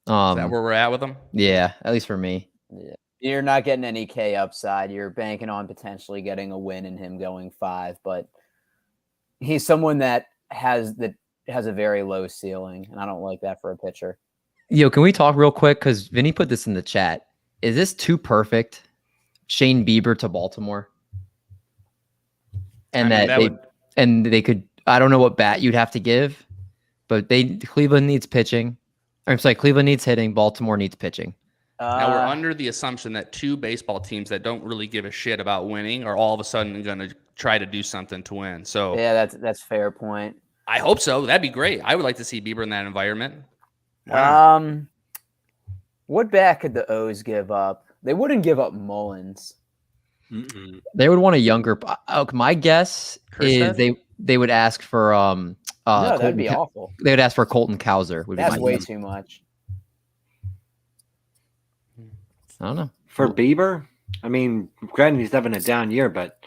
[SPEAKER 4] that where we're at with him?
[SPEAKER 1] Yeah, at least for me.
[SPEAKER 2] Yeah. You're not getting any K upside. You're banking on potentially getting a win and him going 5, but he's someone that has a very low ceiling, and I don't like that for a pitcher.
[SPEAKER 1] Yo, can we talk real quick? Because Vinny put this in the chat. Is this too perfect? Shane Bieber to Baltimore, and they could. I don't know what bat you'd have to give, but Cleveland needs pitching. I'm sorry, Cleveland needs hitting. Baltimore needs pitching.
[SPEAKER 4] Now we're under the assumption that 2 baseball teams that don't really give a shit about winning are all of a sudden going to try to do something to win. So
[SPEAKER 2] yeah, that's a fair point.
[SPEAKER 4] I hope so. That'd be great. I would like to see Bieber in that environment.
[SPEAKER 2] Wow. What bat could the O's give up? They wouldn't give up Mullins.
[SPEAKER 3] Mm-mm.
[SPEAKER 1] They would want a younger. My guess is they would ask for
[SPEAKER 2] no, that'd be awful.
[SPEAKER 1] They would ask for Colton Cowser.
[SPEAKER 2] That's way too much.
[SPEAKER 1] I don't know.
[SPEAKER 3] For Bieber, I mean, granted he's having a down year, but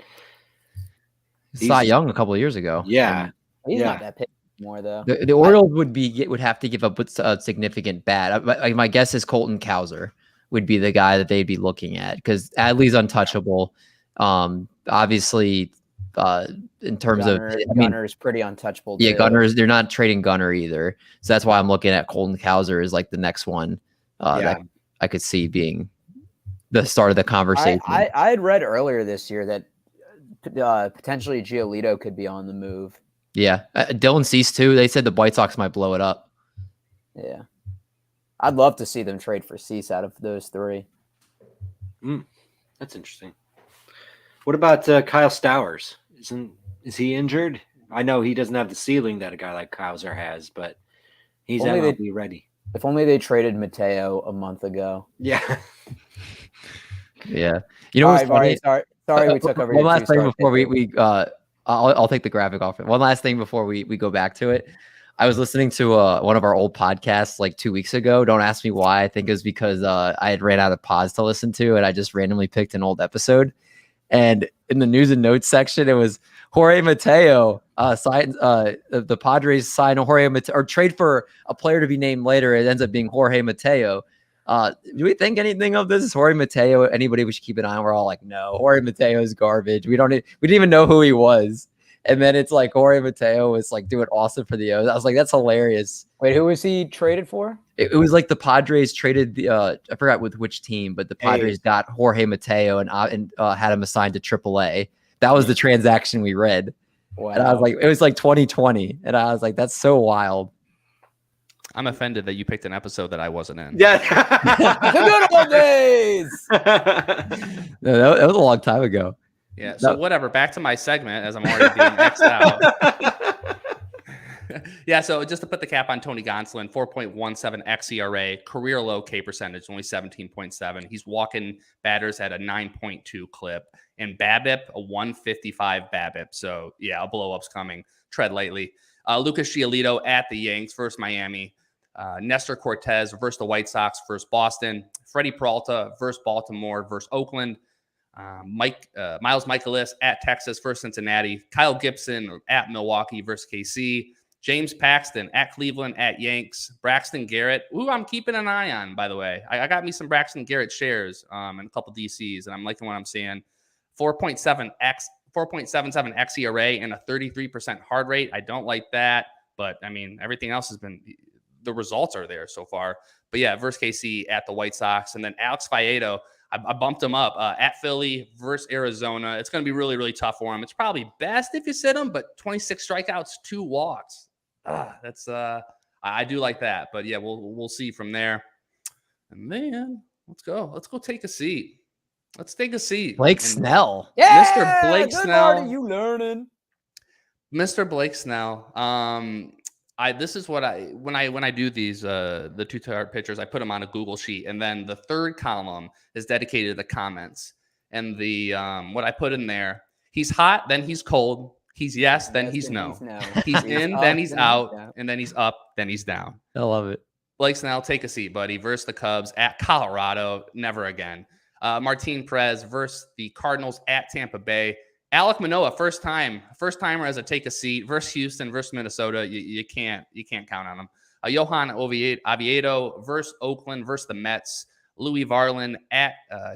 [SPEAKER 1] Cy Young a couple of years ago.
[SPEAKER 3] Yeah,
[SPEAKER 2] he's not that pitch anymore though.
[SPEAKER 1] The Orioles would have to give up a significant bat. My guess is Colton Cowser would be the guy that they'd be looking at because Adley's untouchable. Obviously, in terms
[SPEAKER 2] Gunner's pretty untouchable.
[SPEAKER 1] Yeah, Gunner's. They're not trading Gunner either, so that's why I'm looking at Colton Cowser as like the next one that I could see being the start of the conversation.
[SPEAKER 2] I had read earlier this year that potentially Giolito could be on the move.
[SPEAKER 1] Yeah, Dylan Cease too. They said the White Sox might blow it up.
[SPEAKER 2] Yeah, I'd love to see them trade for Cease out of those 3.
[SPEAKER 3] That's interesting. What about Kyle Stowers? Is he injured? I know he doesn't have the ceiling that a guy like Kaiser has, but he's MLB ready.
[SPEAKER 2] If only they traded Mateo a month ago.
[SPEAKER 3] Yeah.
[SPEAKER 1] Yeah. You know what's funny?
[SPEAKER 2] Sorry, we took over.
[SPEAKER 1] One last thing before I'll take the graphic off. One last thing before we go back to it. I was listening to one of our old podcasts like 2 weeks ago. Don't ask me why. I think it was because I had ran out of pods to listen to, and I just randomly picked an old episode. And in the news and notes section, it was Jorge Mateo the Padres sign Jorge Mateo or trade for a player to be named later. It ends up being Jorge Mateo. Do we think anything of this? Is Jorge Mateo anybody we should keep an eye on? We're all like, no, Jorge Mateo is garbage. We didn't even know who he was. And then it's like Jorge Mateo was like doing awesome for the O's. I was like, that's hilarious.
[SPEAKER 2] Wait, who was he traded for?
[SPEAKER 1] It was like the Padres traded the I forgot with which team, but the Padres got Jorge Mateo and had him assigned to AAA. That was the transaction we read. Wow. And I was like, it was like 2020, and I was like, that's so wild.
[SPEAKER 4] I'm offended that you picked an episode that I wasn't in.
[SPEAKER 3] Yeah.
[SPEAKER 2] The good old days.
[SPEAKER 1] No, that was a long time ago.
[SPEAKER 4] Yeah. So whatever. Back to my segment as I'm already being X'd out. Yeah. So just to put the cap on Tony Gonsolin, 4.17 xERA, career low K percentage, only 17.7. He's walking batters at a 9.2 clip, and BABIP a 155 BABIP. So yeah, a blow up's coming. Tread lightly. Lucas Giolito at the Yanks versus Miami. Nestor Cortez versus the White Sox versus Boston. Freddie Peralta versus Baltimore versus Oakland. Miles Michaelis at Texas versus Cincinnati. Kyle Gibson at Milwaukee versus KC. James Paxton at Cleveland at Yanks. Braxton Garrett, who I'm keeping an eye on, by the way. I got me some Braxton Garrett shares and a couple DCs, and I'm liking what I'm seeing. 4.77 xERA and a 33% hard rate. I don't like that, but I mean, everything else has been, the results are there so far. But yeah, versus KC at the White Sox. And then Alex Faedo, I bumped him up at Philly versus Arizona. It's going to be really, really tough for him. It's probably best if you sit him, but 26 strikeouts, 2 walks. That's I do like that. But yeah, we'll see from there. And then let's go take a seat. Let's take a seat.
[SPEAKER 1] Blake Snell.
[SPEAKER 2] Yeah,
[SPEAKER 4] Mr. Blake Snell.
[SPEAKER 2] Are you learning?
[SPEAKER 4] Mr. Blake Snell. This is what when I do these the 2 pictures, I put them on a Google sheet, and then the third column is dedicated to the comments. And the what I put in there, he's hot, then he's cold. He's yes, then he's no. He's in, then he's out, and then he's up, then he's down.
[SPEAKER 1] I love it.
[SPEAKER 4] Blake Snell, take a seat, buddy. Versus the Cubs at Colorado, never again. Martin Perez versus the Cardinals at Tampa Bay. Alek Manoah, first timer as a take a seat versus Houston versus Minnesota. You can't count on him. Johan Oviedo versus Oakland versus the Mets. Louis Varland at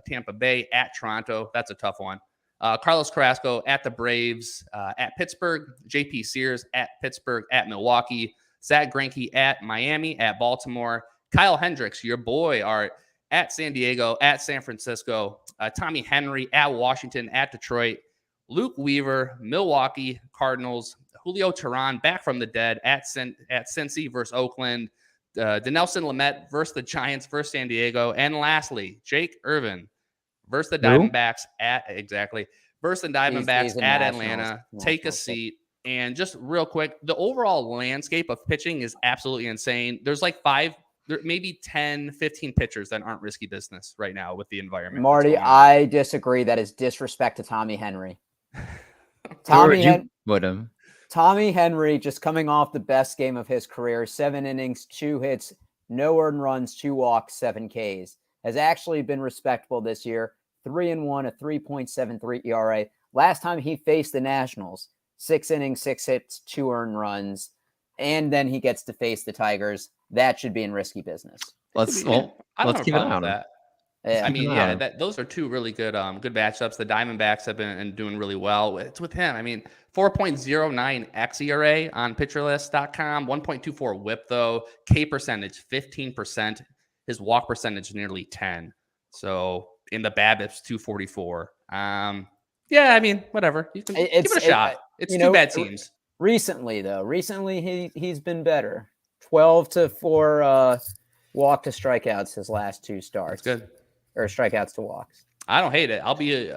[SPEAKER 4] Tampa Bay at Toronto. That's a tough one. Carlos Carrasco at the Braves at Pittsburgh. JP Sears at Pittsburgh at Milwaukee. Zach Greinke at Miami at Baltimore. Kyle Hendricks, your boy, Art, at San Diego, at San Francisco. Tommy Henry at Washington, at Detroit. Luke Weaver, Milwaukee Cardinals. Julio Teheran back from the dead at Cincy versus Oakland. Dinelson Lamet versus the Giants versus San Diego. And lastly, Jake Irvin versus the Diamondbacks at Atlanta. Take a seat. And just real quick, the overall landscape of pitching is absolutely insane. There's like maybe 10, 15 pitchers that aren't risky business right now with the environment.
[SPEAKER 2] Marty, I disagree. That is disrespect to Tommy Henry. Tommy Henry just coming off the best game of his career, 7 innings, 2 hits, no earned runs, 2 walks, 7 Ks. Has actually been respectable this year. 3-1, a 3.73 ERA. Last time he faced the Nationals, 6 innings, 6 hits, 2 earned runs, and then he gets to face the Tigers. That should be in risky business.
[SPEAKER 1] Let's keep an eye on that.
[SPEAKER 2] Yeah.
[SPEAKER 4] I mean, those are 2 really good matchups. The Diamondbacks have been doing really well. It's with him. I mean, 4.09 xERA on pitcherlist.com, 1.24 whip though. K percentage 15%. His walk percentage nearly 10. So in the BABIP's 244. Yeah, I mean, whatever. You can give it a shot. It's 2 bad teams.
[SPEAKER 2] Recently he's been better. 12-4 walk to strikeouts his last 2 starts.
[SPEAKER 4] That's good.
[SPEAKER 2] Or strikeouts to walks.
[SPEAKER 4] I don't hate it. I'll be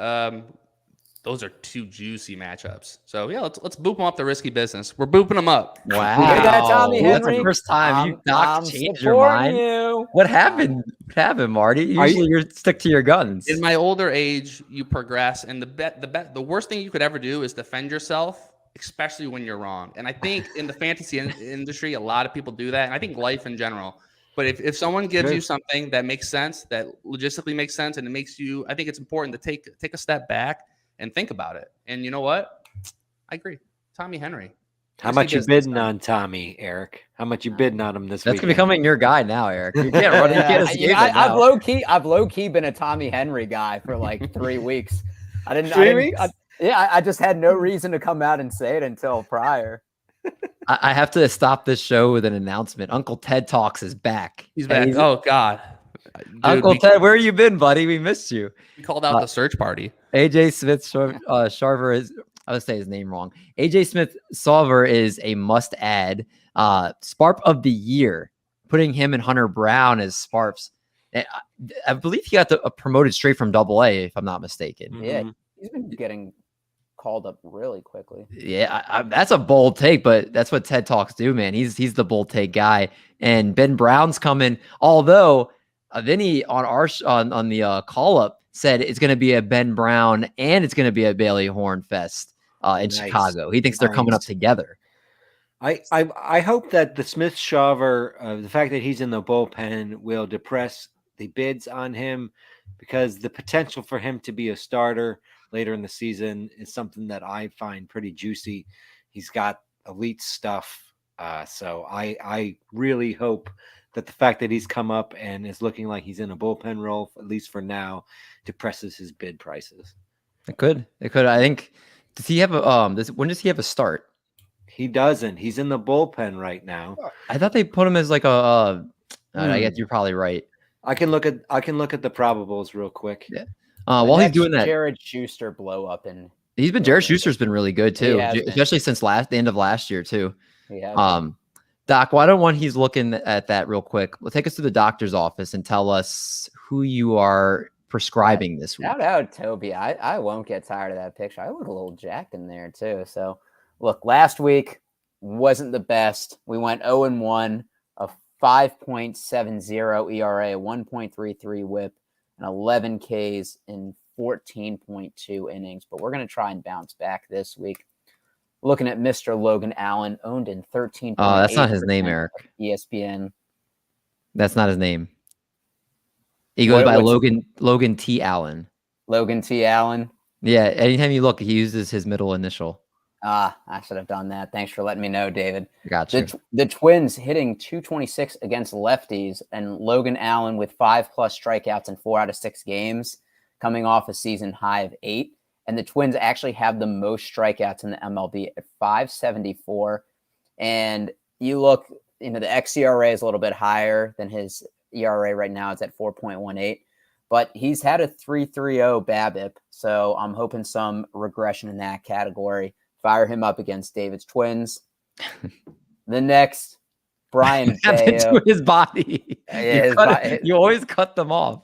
[SPEAKER 4] those are two juicy matchups. So yeah, let's boop them up the risky business. We're booping them up.
[SPEAKER 1] Wow.
[SPEAKER 2] that, Tommy
[SPEAKER 1] That's the
[SPEAKER 2] Henry.
[SPEAKER 1] first time you
[SPEAKER 2] I'm
[SPEAKER 1] changed your mind.
[SPEAKER 2] you.
[SPEAKER 1] What happened? What happened, Marty? Usually you're stick to your guns.
[SPEAKER 4] In my older age, you progress, and the worst thing you could ever do is defend yourself, especially when you're wrong. And I think in the fantasy industry, a lot of people do that, and I think life in general. But if someone gives you something that makes sense, that logistically makes sense, and it makes you, I think it's important to take a step back and think about it. And you know what? I agree. Tommy Henry.
[SPEAKER 3] How much you bidding on Tommy, Eric? How much you bidding on him this week?
[SPEAKER 1] That's becoming your guy now, Eric. You can't run. You can't escape it
[SPEAKER 2] I've
[SPEAKER 1] now.
[SPEAKER 2] I've low key been a Tommy Henry guy for like 3 weeks. I didn't.
[SPEAKER 3] 3 weeks?
[SPEAKER 2] I just had no reason to come out and say it until prior.
[SPEAKER 1] I have to stop this show with an announcement. Uncle Ted Talks is back.
[SPEAKER 4] He's back. Oh God, dude,
[SPEAKER 1] Uncle Ted, where you been, buddy? We missed you.
[SPEAKER 4] We called out the search party.
[SPEAKER 1] AJ Smith Sharver is. I would say his name wrong. AJ Smith Solver is a must add. Sparp of the year, putting him and Hunter Brown as Sparps. I believe he got promoted straight from AA, if I'm not mistaken.
[SPEAKER 2] Yeah, he's been getting called up really quickly.
[SPEAKER 1] Yeah, that's a bold take, but that's what TED Talks do, man. He's the bold take guy. And Ben Brown's coming. Although Vinny on the call up said it's going to be a Ben Brown and it's going to be a Bailey Horn fest in Chicago. He thinks they're coming up together.
[SPEAKER 3] I hope that the Smith Shaver, the fact that he's in the bullpen, will depress the bids on him, because the potential for him to be a starter later in the season is something that I find pretty juicy. He's got elite stuff. So I really hope that the fact that he's come up and is looking like he's in a bullpen role, at least for now, depresses his bid prices. It could. I think, does he have a, when does he have a start? He doesn't. He's in the bullpen right now.
[SPEAKER 1] I thought they put him as like a, I guess you're probably right.
[SPEAKER 3] I can look at the probables real quick.
[SPEAKER 1] Yeah. While he's doing that,
[SPEAKER 2] Jared Schuster blow up, and
[SPEAKER 1] Jared Schuster's been really good too, especially since the end of last year too.
[SPEAKER 2] Yeah.
[SPEAKER 1] Doc, why don't he's looking at that real quick? Well, take us to the doctor's office and tell us who you are prescribing this week.
[SPEAKER 2] Shout out Toby. I won't get tired of that picture. I look a little jacked in there too. So look, last week wasn't the best. We went 0-1, a 5.70 ERA, 1.33 whip, and 11 Ks in 14.2 innings. But we're going to try and bounce back this week. Looking at Mr. Logan Allen, owned in 13.
[SPEAKER 1] Oh, that's not his name, Eric.
[SPEAKER 2] ESPN.
[SPEAKER 1] That's not his name. He goes by Logan T. Allen.
[SPEAKER 2] Logan T. Allen.
[SPEAKER 1] Yeah, anytime you look, he uses his middle initial.
[SPEAKER 2] I should have done that. Thanks for letting me know, David.
[SPEAKER 1] Gotcha.
[SPEAKER 2] The Twins hitting 226 against lefties, and Logan Allen with 5+ strikeouts in 4 out of 6 games, coming off a season high of 8. And the Twins actually have the most strikeouts in the MLB at 574. And you look, the xERA is a little bit higher than his ERA right now. It's at 4.18. But he's had a 3.30 BABIP, so I'm hoping some regression in that category. Fire him up against David's Twins. The next, Brayan Bello.
[SPEAKER 1] To his body. Yeah, you always cut them off.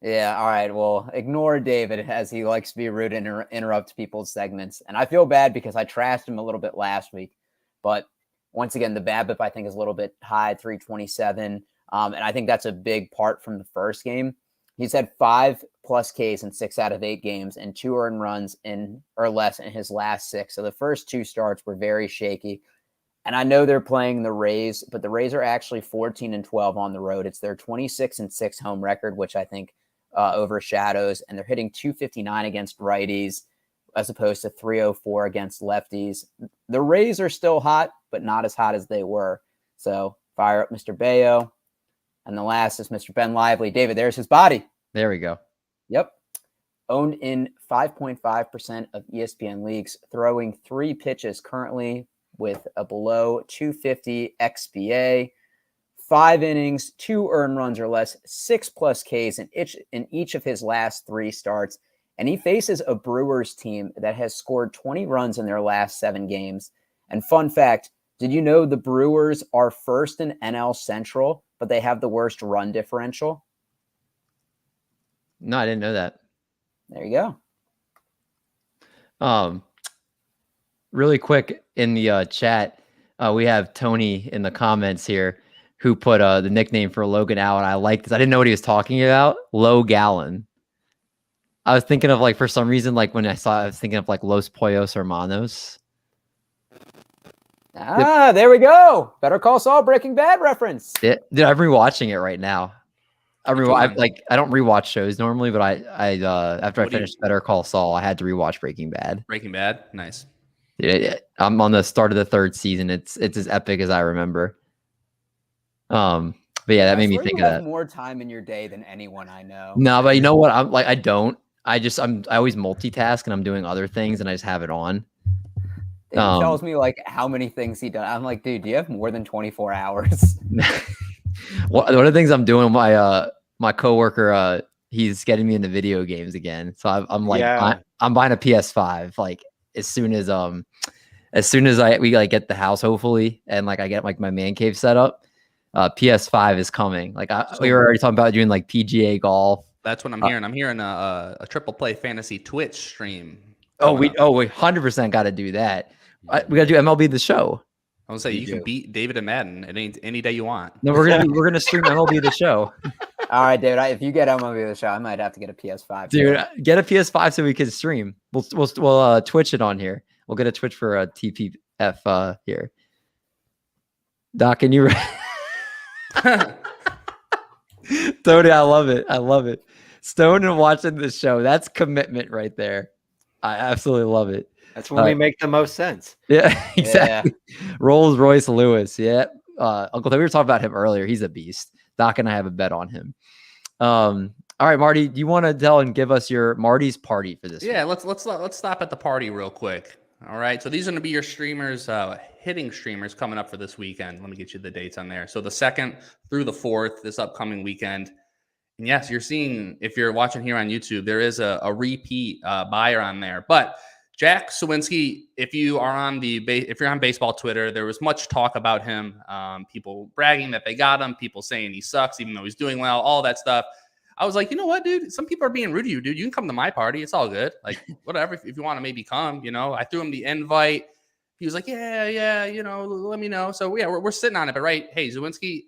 [SPEAKER 2] Yeah, all right. Well, ignore David, as he likes to be rude and interrupt people's segments. And I feel bad because I trashed him a little bit last week. But once again, the BABIP, I think, is a little bit high, 327. And I think that's a big part from the first game. He's had 5+ Ks in 6 out of 8 games and 2 earned runs or less in his last 6. So the first 2 starts were very shaky. And I know they're playing the Rays, but the Rays are actually 14-12 on the road. It's their 26-6 home record, which I think overshadows. And they're hitting 259 against righties as opposed to 304 against lefties. The Rays are still hot, but not as hot as they were. So fire up Mr. Bello. And the last is Mr. Ben Lively. David, there's his body.
[SPEAKER 1] There we go.
[SPEAKER 2] Yep. Owned in 5.5% of ESPN leagues, throwing 3 pitches currently with a below 250 XBA, 5 innings, 2 earned runs or less, 6+ Ks in each of his last 3 starts. And he faces a Brewers team that has scored 20 runs in their last 7 games. And fun fact, did you know the Brewers are first in NL Central, but they have the worst run differential?
[SPEAKER 1] No, I didn't know that.
[SPEAKER 2] There you go.
[SPEAKER 1] Really quick in the chat, we have Tony in the comments here who put the nickname for Logan out. And I like this. I didn't know what he was talking about. Low Gallon. I was thinking of, like, for some reason, like when I saw it, I was thinking of like Los Pollos Hermanos.
[SPEAKER 2] There we go. Better Call Saul, Breaking Bad reference.
[SPEAKER 1] Yeah, dude, I'm rewatching it right now. I don't rewatch shows normally, but I after I finished Better Call Saul, I had to rewatch Breaking Bad.
[SPEAKER 4] Breaking Bad, nice.
[SPEAKER 1] Yeah, I'm on the start of the 3rd season. It's as epic as I remember. But yeah, that made me think of that.
[SPEAKER 2] More time in your day than anyone I know.
[SPEAKER 1] No, but you know what? I'm like, I don't. I always multitask and I'm doing other things and I just have it on.
[SPEAKER 2] It tells me like how many things he does. I'm like, dude, do you have more than 24 hours?
[SPEAKER 1] One of the things I'm doing, my coworker, he's getting me into video games again. So I'm like, I'm buying a PS5. Like as soon as we like get the house, hopefully, and like I get like my man cave set up, PS5 is coming. Like we were already talking about doing like PGA golf.
[SPEAKER 4] That's what I'm hearing. I'm hearing a triple play fantasy Twitch stream.
[SPEAKER 1] We 100% got to do that. We got to do MLB The Show.
[SPEAKER 4] I would say you can beat David and Madden any day you want.
[SPEAKER 1] No, we're gonna stream MLB The Show.
[SPEAKER 2] All right, David. If you get MLB The Show, I might have to get a PS5.
[SPEAKER 1] Dude, get a PS5 so we can stream. We'll Twitch it on here. We'll get a Twitch for TPF here. Doc, can you? Tony, I love it. Stone and watching this show. That's commitment right there. I absolutely love it.
[SPEAKER 3] That's when we make the most sense.
[SPEAKER 1] Yeah, exactly. Yeah. Royce Lewis. Yeah. Uncle Toby, we were talking about him earlier. He's a beast. Doc and I have a bet on him. All right, Marty, do you want to tell and give us your Marty's party for this?
[SPEAKER 4] Yeah, let's stop at the party real quick. All right. So these are going to be your streamers, hitting streamers coming up for this weekend. Let me get you the dates on there. So the 2nd through the 4th, this upcoming weekend. And yes, you're seeing, if you're watching here on YouTube, there is a repeat buyer on there. But Jack Sawinski, if you're on baseball Twitter, there was much talk about him. People bragging that they got him, people saying he sucks, even though he's doing well, all that stuff. I was like, you know what, dude? Some people are being rude to you, dude. You can come to my party. It's all good. Like, whatever. If you want to maybe come, I threw him the invite. He was like, yeah, let me know. So, yeah, we're sitting on it. But, right, hey, Zawinski,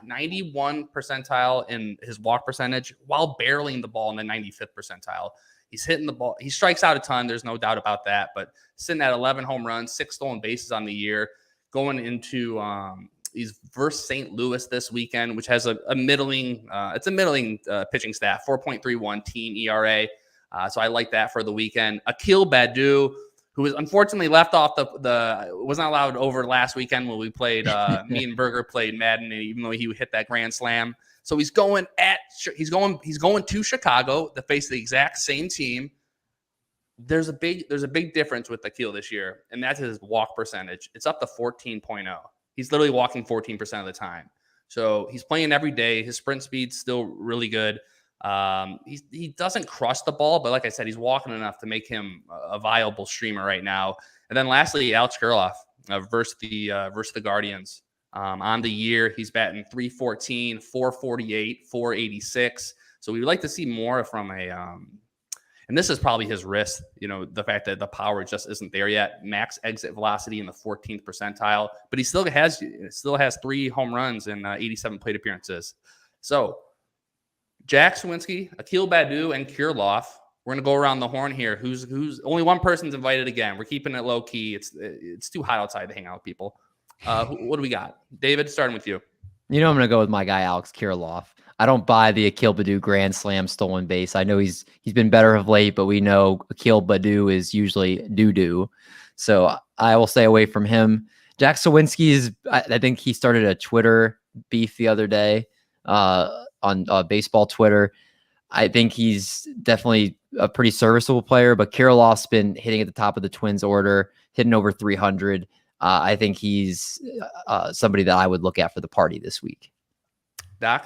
[SPEAKER 4] 91 percentile in his walk percentage while barreling the ball in the 95th percentile. He's hitting the ball. He strikes out a ton. There's no doubt about that. But sitting at 11 home runs, 6 stolen bases on the year, going into he's versus St. Louis this weekend, which has a middling pitching staff, 4.31 team ERA. So I like that for the weekend. Akil Badu, who was unfortunately left off was not allowed over last weekend when we played, me and Berger played Madden, even though he hit that grand slam. So he's going to Chicago to face the exact same team. There's a big difference with Akil this year, and that's his walk percentage. It's up to 14.0. He's literally walking 14% of the time. So he's playing every day. His sprint speed's still really good. He doesn't crush the ball, but like I said, he's walking enough to make him a viable streamer right now. And then lastly, Alex Kirilloff versus the Guardians. On the year, he's batting 314, 448, 486. So we would like to see more from and this is probably his wrist, the fact that the power just isn't there yet. Max exit velocity in the 14th percentile, but he still has 3 home runs and 87 plate appearances. So Jack Sawinski, Akil Badu, and Kirilloff. We're gonna go around the horn here. Who's only one person's invited again. We're keeping it low key. It's too hot outside to hang out with people. What do we got? David, starting with you.
[SPEAKER 1] I'm going to go with my guy, Alex Kirilloff. I don't buy the Akil Badu grand slam stolen base. I know he's been better of late, but we know Akil Badu is usually doo-doo. So I will stay away from him. Jack Sawinski I think he started a Twitter beef the other day on baseball Twitter. I think he's definitely a pretty serviceable player, but Kirilloff's been hitting at the top of the Twins order, hitting over 300. I think he's somebody that I would look at for the party this week.
[SPEAKER 4] Doc?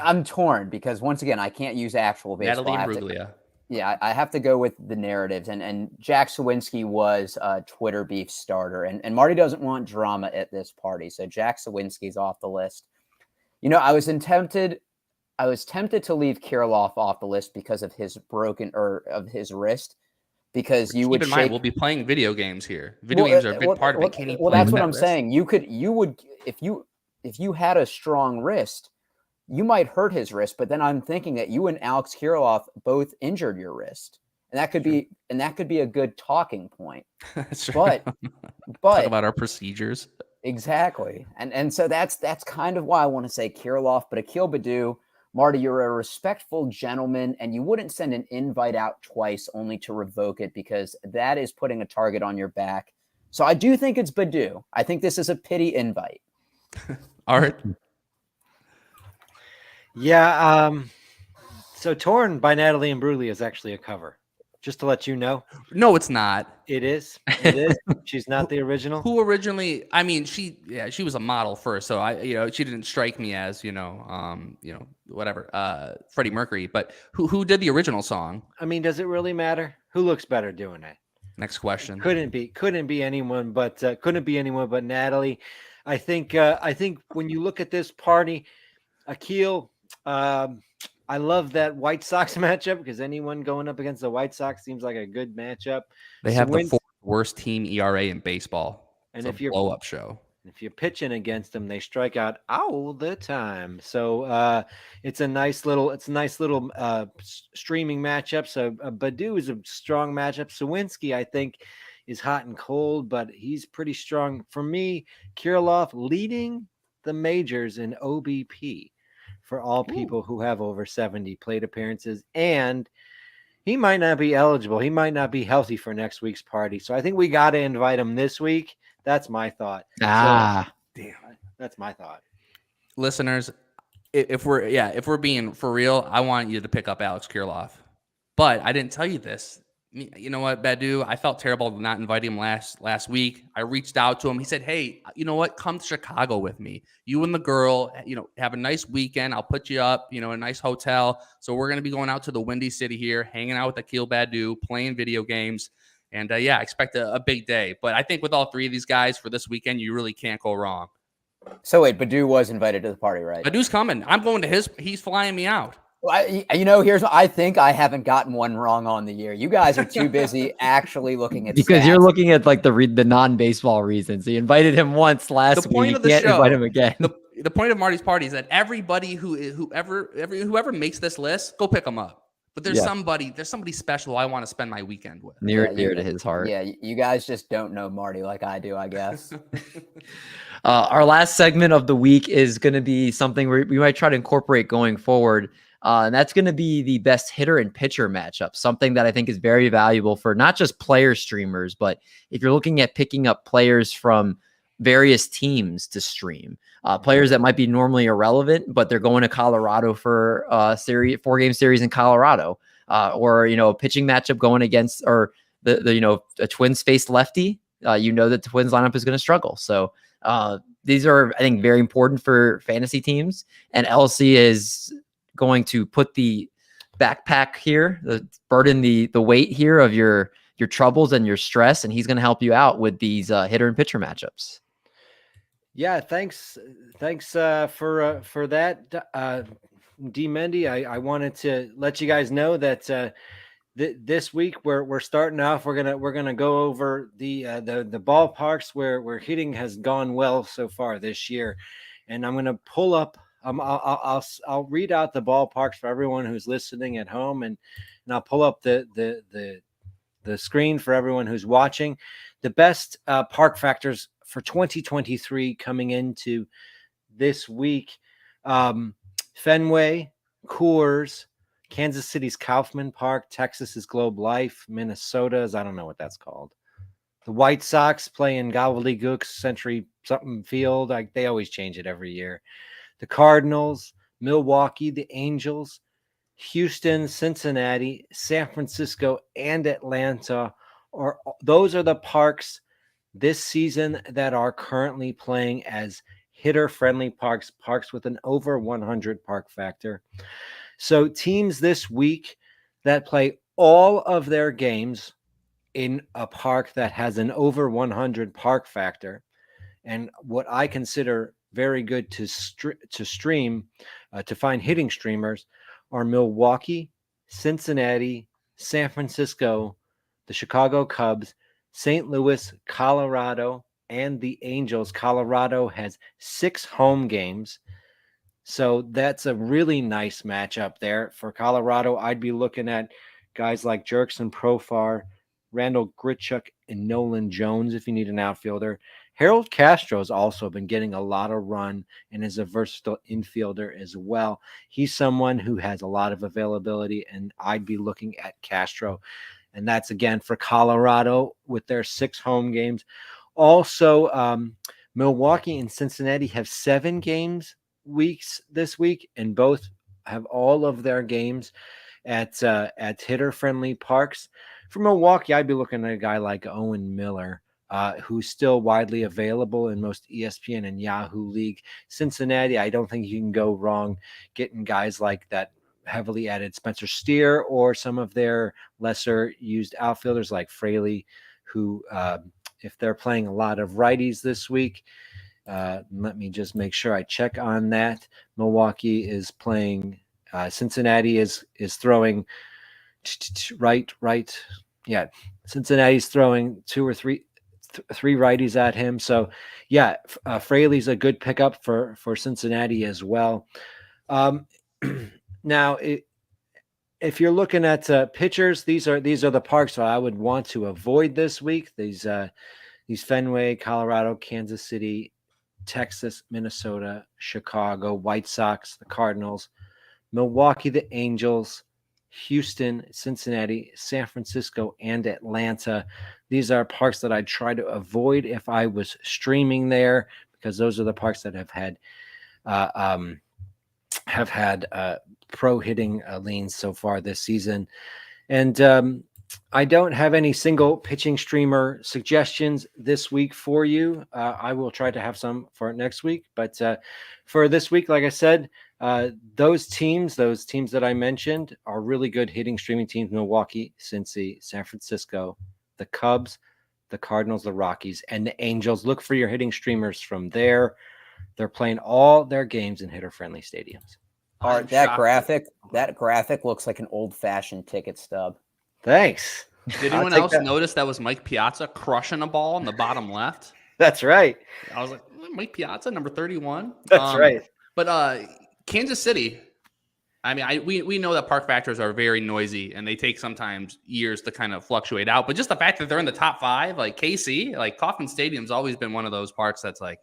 [SPEAKER 2] I'm torn because once again, I can't use actual baseball.
[SPEAKER 4] Natalie Bruglia.
[SPEAKER 2] Yeah, I have to go with the narratives. And Jack Sawinski was a Twitter beef starter. And Marty doesn't want drama at this party. So Jack Sawinski's off the list. I was tempted to leave Kirilloff off the list because of his his wrist. because you
[SPEAKER 4] Keep
[SPEAKER 2] would
[SPEAKER 4] in mind, we'll be playing video games here. Video games are a big part of it. Can he
[SPEAKER 2] well,
[SPEAKER 4] play
[SPEAKER 2] that's
[SPEAKER 4] with
[SPEAKER 2] what
[SPEAKER 4] that
[SPEAKER 2] I'm
[SPEAKER 4] wrist?
[SPEAKER 2] saying. You would if you had a strong wrist, you might hurt his wrist. But then I'm thinking that you and Alex Kirilloff both injured your wrist, and that could be a good talking point.
[SPEAKER 4] That's true.
[SPEAKER 2] But
[SPEAKER 4] talk about our procedures.
[SPEAKER 2] Exactly, and so that's kind of why I want to say Kirilloff, but Akil Baddoo. Marty, you're a respectful gentleman, and you wouldn't send an invite out twice only to revoke it, because that is putting a target on your back. So I do think it's Baddoo. I think this is a pity invite.
[SPEAKER 4] All right.
[SPEAKER 3] Yeah. So Torn by Natalie Imbruglia is actually a cover. Just to let you know.
[SPEAKER 4] No, it's not.
[SPEAKER 3] It is. It is. She's not the original.
[SPEAKER 4] Who originally? I mean, she was a model first, so she didn't strike me as whatever, Freddie Mercury. But who did the original song?
[SPEAKER 3] I mean, does it really matter? Who looks better doing it?
[SPEAKER 4] Next question.
[SPEAKER 3] Couldn't be anyone but Natalie. I think when you look at this party, Akil, I love that White Sox matchup, because anyone going up against the White Sox seems like a good matchup.
[SPEAKER 4] They have the fourth worst team ERA in baseball.
[SPEAKER 3] And
[SPEAKER 4] if you're blow up show,
[SPEAKER 3] if you're pitching against them, they strike out all the time. So it's a nice little streaming matchup. So Baddoo is a strong matchup. Sawinski, I think, is hot and cold, but he's pretty strong. For me, Kirilloff leading the majors in OBP for all people who have over 70 plate appearances, and he might not be eligible. He might not be healthy for next week's party. So I think we got to invite him this week. That's my thought.
[SPEAKER 1] Damn.
[SPEAKER 3] That's my thought.
[SPEAKER 4] Listeners, if we're being for real, I want you to pick up Alex Kirilloff. But I didn't tell you this. You know what, Baddoo? I felt terrible to not invite him last week. I reached out to him. He said, hey, you know what? Come to Chicago with me. You and the girl, have a nice weekend. I'll put you up, a nice hotel. So we're going to be going out to the Windy City here, hanging out with Akil Baddoo, playing video games. And I expect a big day. But I think with all three of these guys for this weekend, you really can't go wrong.
[SPEAKER 2] So wait, Baddoo was invited to the party, right?
[SPEAKER 4] Baddoo's coming. I'm going to he's flying me out.
[SPEAKER 2] I think I haven't gotten one wrong on the year. You guys are too busy actually looking at
[SPEAKER 1] because
[SPEAKER 2] stats.
[SPEAKER 1] You're looking at like the non-baseball reasons. So you invited him once last week. You can't invite him again.
[SPEAKER 4] The point of Marty's party is that everybody whoever makes this list, go pick them up. But there's somebody special I want to spend my weekend with.
[SPEAKER 1] Near to his heart.
[SPEAKER 2] Yeah, you guys just don't know Marty like I do, I guess.
[SPEAKER 1] Our last segment of the week is going to be something we might try to incorporate going forward. And that's going to be the best hitter and pitcher matchup, something that I think is very valuable for not just player streamers, but if you're looking at picking up players from various teams to stream, players that might be normally irrelevant, but they're going to Colorado for a 4-game series in Colorado, or, a pitching matchup going against, or a Twins faced lefty, that the Twins lineup is going to struggle. So these are, I think, very important for fantasy teams, and LC is going to put the backpack here, burden the weight here of your troubles and your stress, and he's going to help you out with these hitter and pitcher matchups.
[SPEAKER 3] Yeah, thanks for that, DMendy. I wanted to let you guys know that this week we're starting off. We're gonna go over the ballparks where hitting has gone well so far this year, and I'm gonna pull up. I'll read out the ballparks for everyone who's listening at home, and I'll pull up the screen for everyone who's watching. The best park factors for 2023 coming into this week: Fenway, Coors, Kansas City's Kaufman Park, Texas's Globe Life, Minnesota's, I don't know what that's called. The White Sox play in Gobbledygook's Century something Field. They always change it every year. The Cardinals, Milwaukee, the Angels, Houston, Cincinnati, San Francisco, and Atlanta. Those are the parks this season that are currently playing as hitter-friendly parks with an over 100 park factor. So teams this week that play all of their games in a park that has an over 100 park factor, and what I consider very good to stream, to find hitting streamers, are Milwaukee, Cincinnati, San Francisco, the Chicago Cubs, St. Louis, Colorado, and the Angels. Colorado has 6 home games. So that's a really nice matchup there. For Colorado, I'd be looking at guys like Jerkson Profar, Randall Grichuk, and Nolan Jones if you need an outfielder. Harold Castro has also been getting a lot of run and is a versatile infielder as well. He's someone who has a lot of availability, and I'd be looking at Castro. And that's, again, for Colorado with their 6 home games. Also, Milwaukee and Cincinnati have 7 weeks this week, and both have all of their games at hitter-friendly parks. For Milwaukee, I'd be looking at a guy like Owen Miller, who's still widely available in most ESPN and Yahoo League. Cincinnati, I don't think you can go wrong getting guys like that heavily added Spencer Steer or some of their lesser used outfielders like Fraley, who, if they're playing a lot of righties this week, let me just make sure I check on that. Milwaukee is playing, Cincinnati is throwing right. Yeah. Cincinnati's throwing 2 or 3 righties at him. So yeah, Fraley's a good pickup for Cincinnati as well. Now, if you're looking at pitchers, these are the parks I would want to avoid this week. These Fenway, Colorado, Kansas City, Texas, Minnesota, Chicago, White Sox, the Cardinals, Milwaukee, the Angels, Houston, Cincinnati, San Francisco, and Atlanta. These are parks that I'd try to avoid if I was streaming there, because those are the parks that have had pro hitting leans so far this season. And I don't have any single pitching streamer suggestions this week for you. I will try to have some for next week. But for this week, like I said, those teams that I mentioned are really good hitting streaming teams: Milwaukee, Cincy, San Francisco, the Cubs, the Cardinals, the Rockies, and the Angels. Look for your hitting streamers from there. They're playing all their games in hitter-friendly stadiums.
[SPEAKER 2] Art, that graphic looks like an old-fashioned ticket stub.
[SPEAKER 3] Thanks.
[SPEAKER 4] Did anyone else notice that was Mike Piazza crushing a ball in the bottom left?
[SPEAKER 3] That's right.
[SPEAKER 4] I was like, Mike Piazza, number 31.
[SPEAKER 3] That's right.
[SPEAKER 4] But Kansas City, I mean, we know that park factors are very noisy and they take sometimes years to kind of fluctuate out. But just the fact that they're in the top 5, like KC, like Kauffman Stadium's always been one of those parks that's like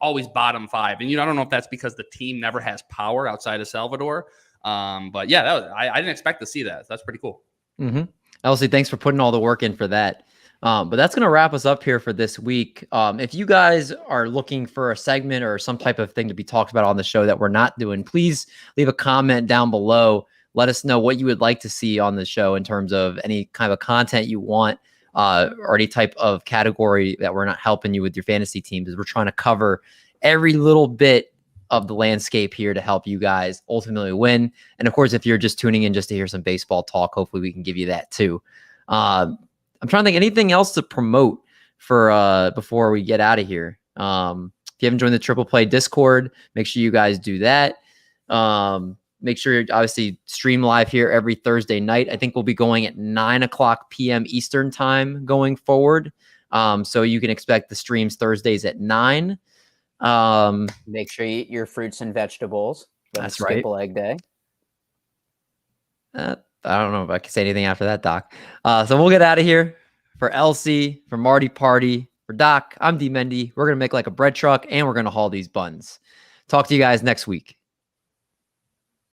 [SPEAKER 4] always bottom 5. And I don't know if that's because the team never has power outside of Salvador. But yeah, I didn't expect to see that. So that's pretty cool.
[SPEAKER 1] Mm-hmm. Elsie, thanks for putting all the work in for that. But that's going to wrap us up here for this week. If you guys are looking for a segment or some type of thing to be talked about on the show that we're not doing, please leave a comment down below. Let us know what you would like to see on the show in terms of any kind of content you want, or any type of category that we're not helping you with your fantasy teams, as we're trying to cover every little bit of the landscape here to help you guys ultimately win. And of course, if you're just tuning in just to hear some baseball talk, hopefully we can give you that too. I'm trying to think anything else to promote for before we get out of here. If you haven't joined the Triple Play Discord, make sure you guys do that. Make sure you're obviously stream live here every Thursday night. I think we'll be going at 9:00 p.m. Eastern time going forward. So you can expect the streams Thursdays at 9.
[SPEAKER 2] Make sure you eat your fruits and vegetables.
[SPEAKER 1] That's right.
[SPEAKER 2] Skip leg day.
[SPEAKER 1] I don't know if I can say anything after that, Doc. So we'll get out of here. For Elsie, for Marty Party, for Doc, I'm DMendy. We're going to make like a bread truck and we're going to haul these buns. Talk to you guys next week.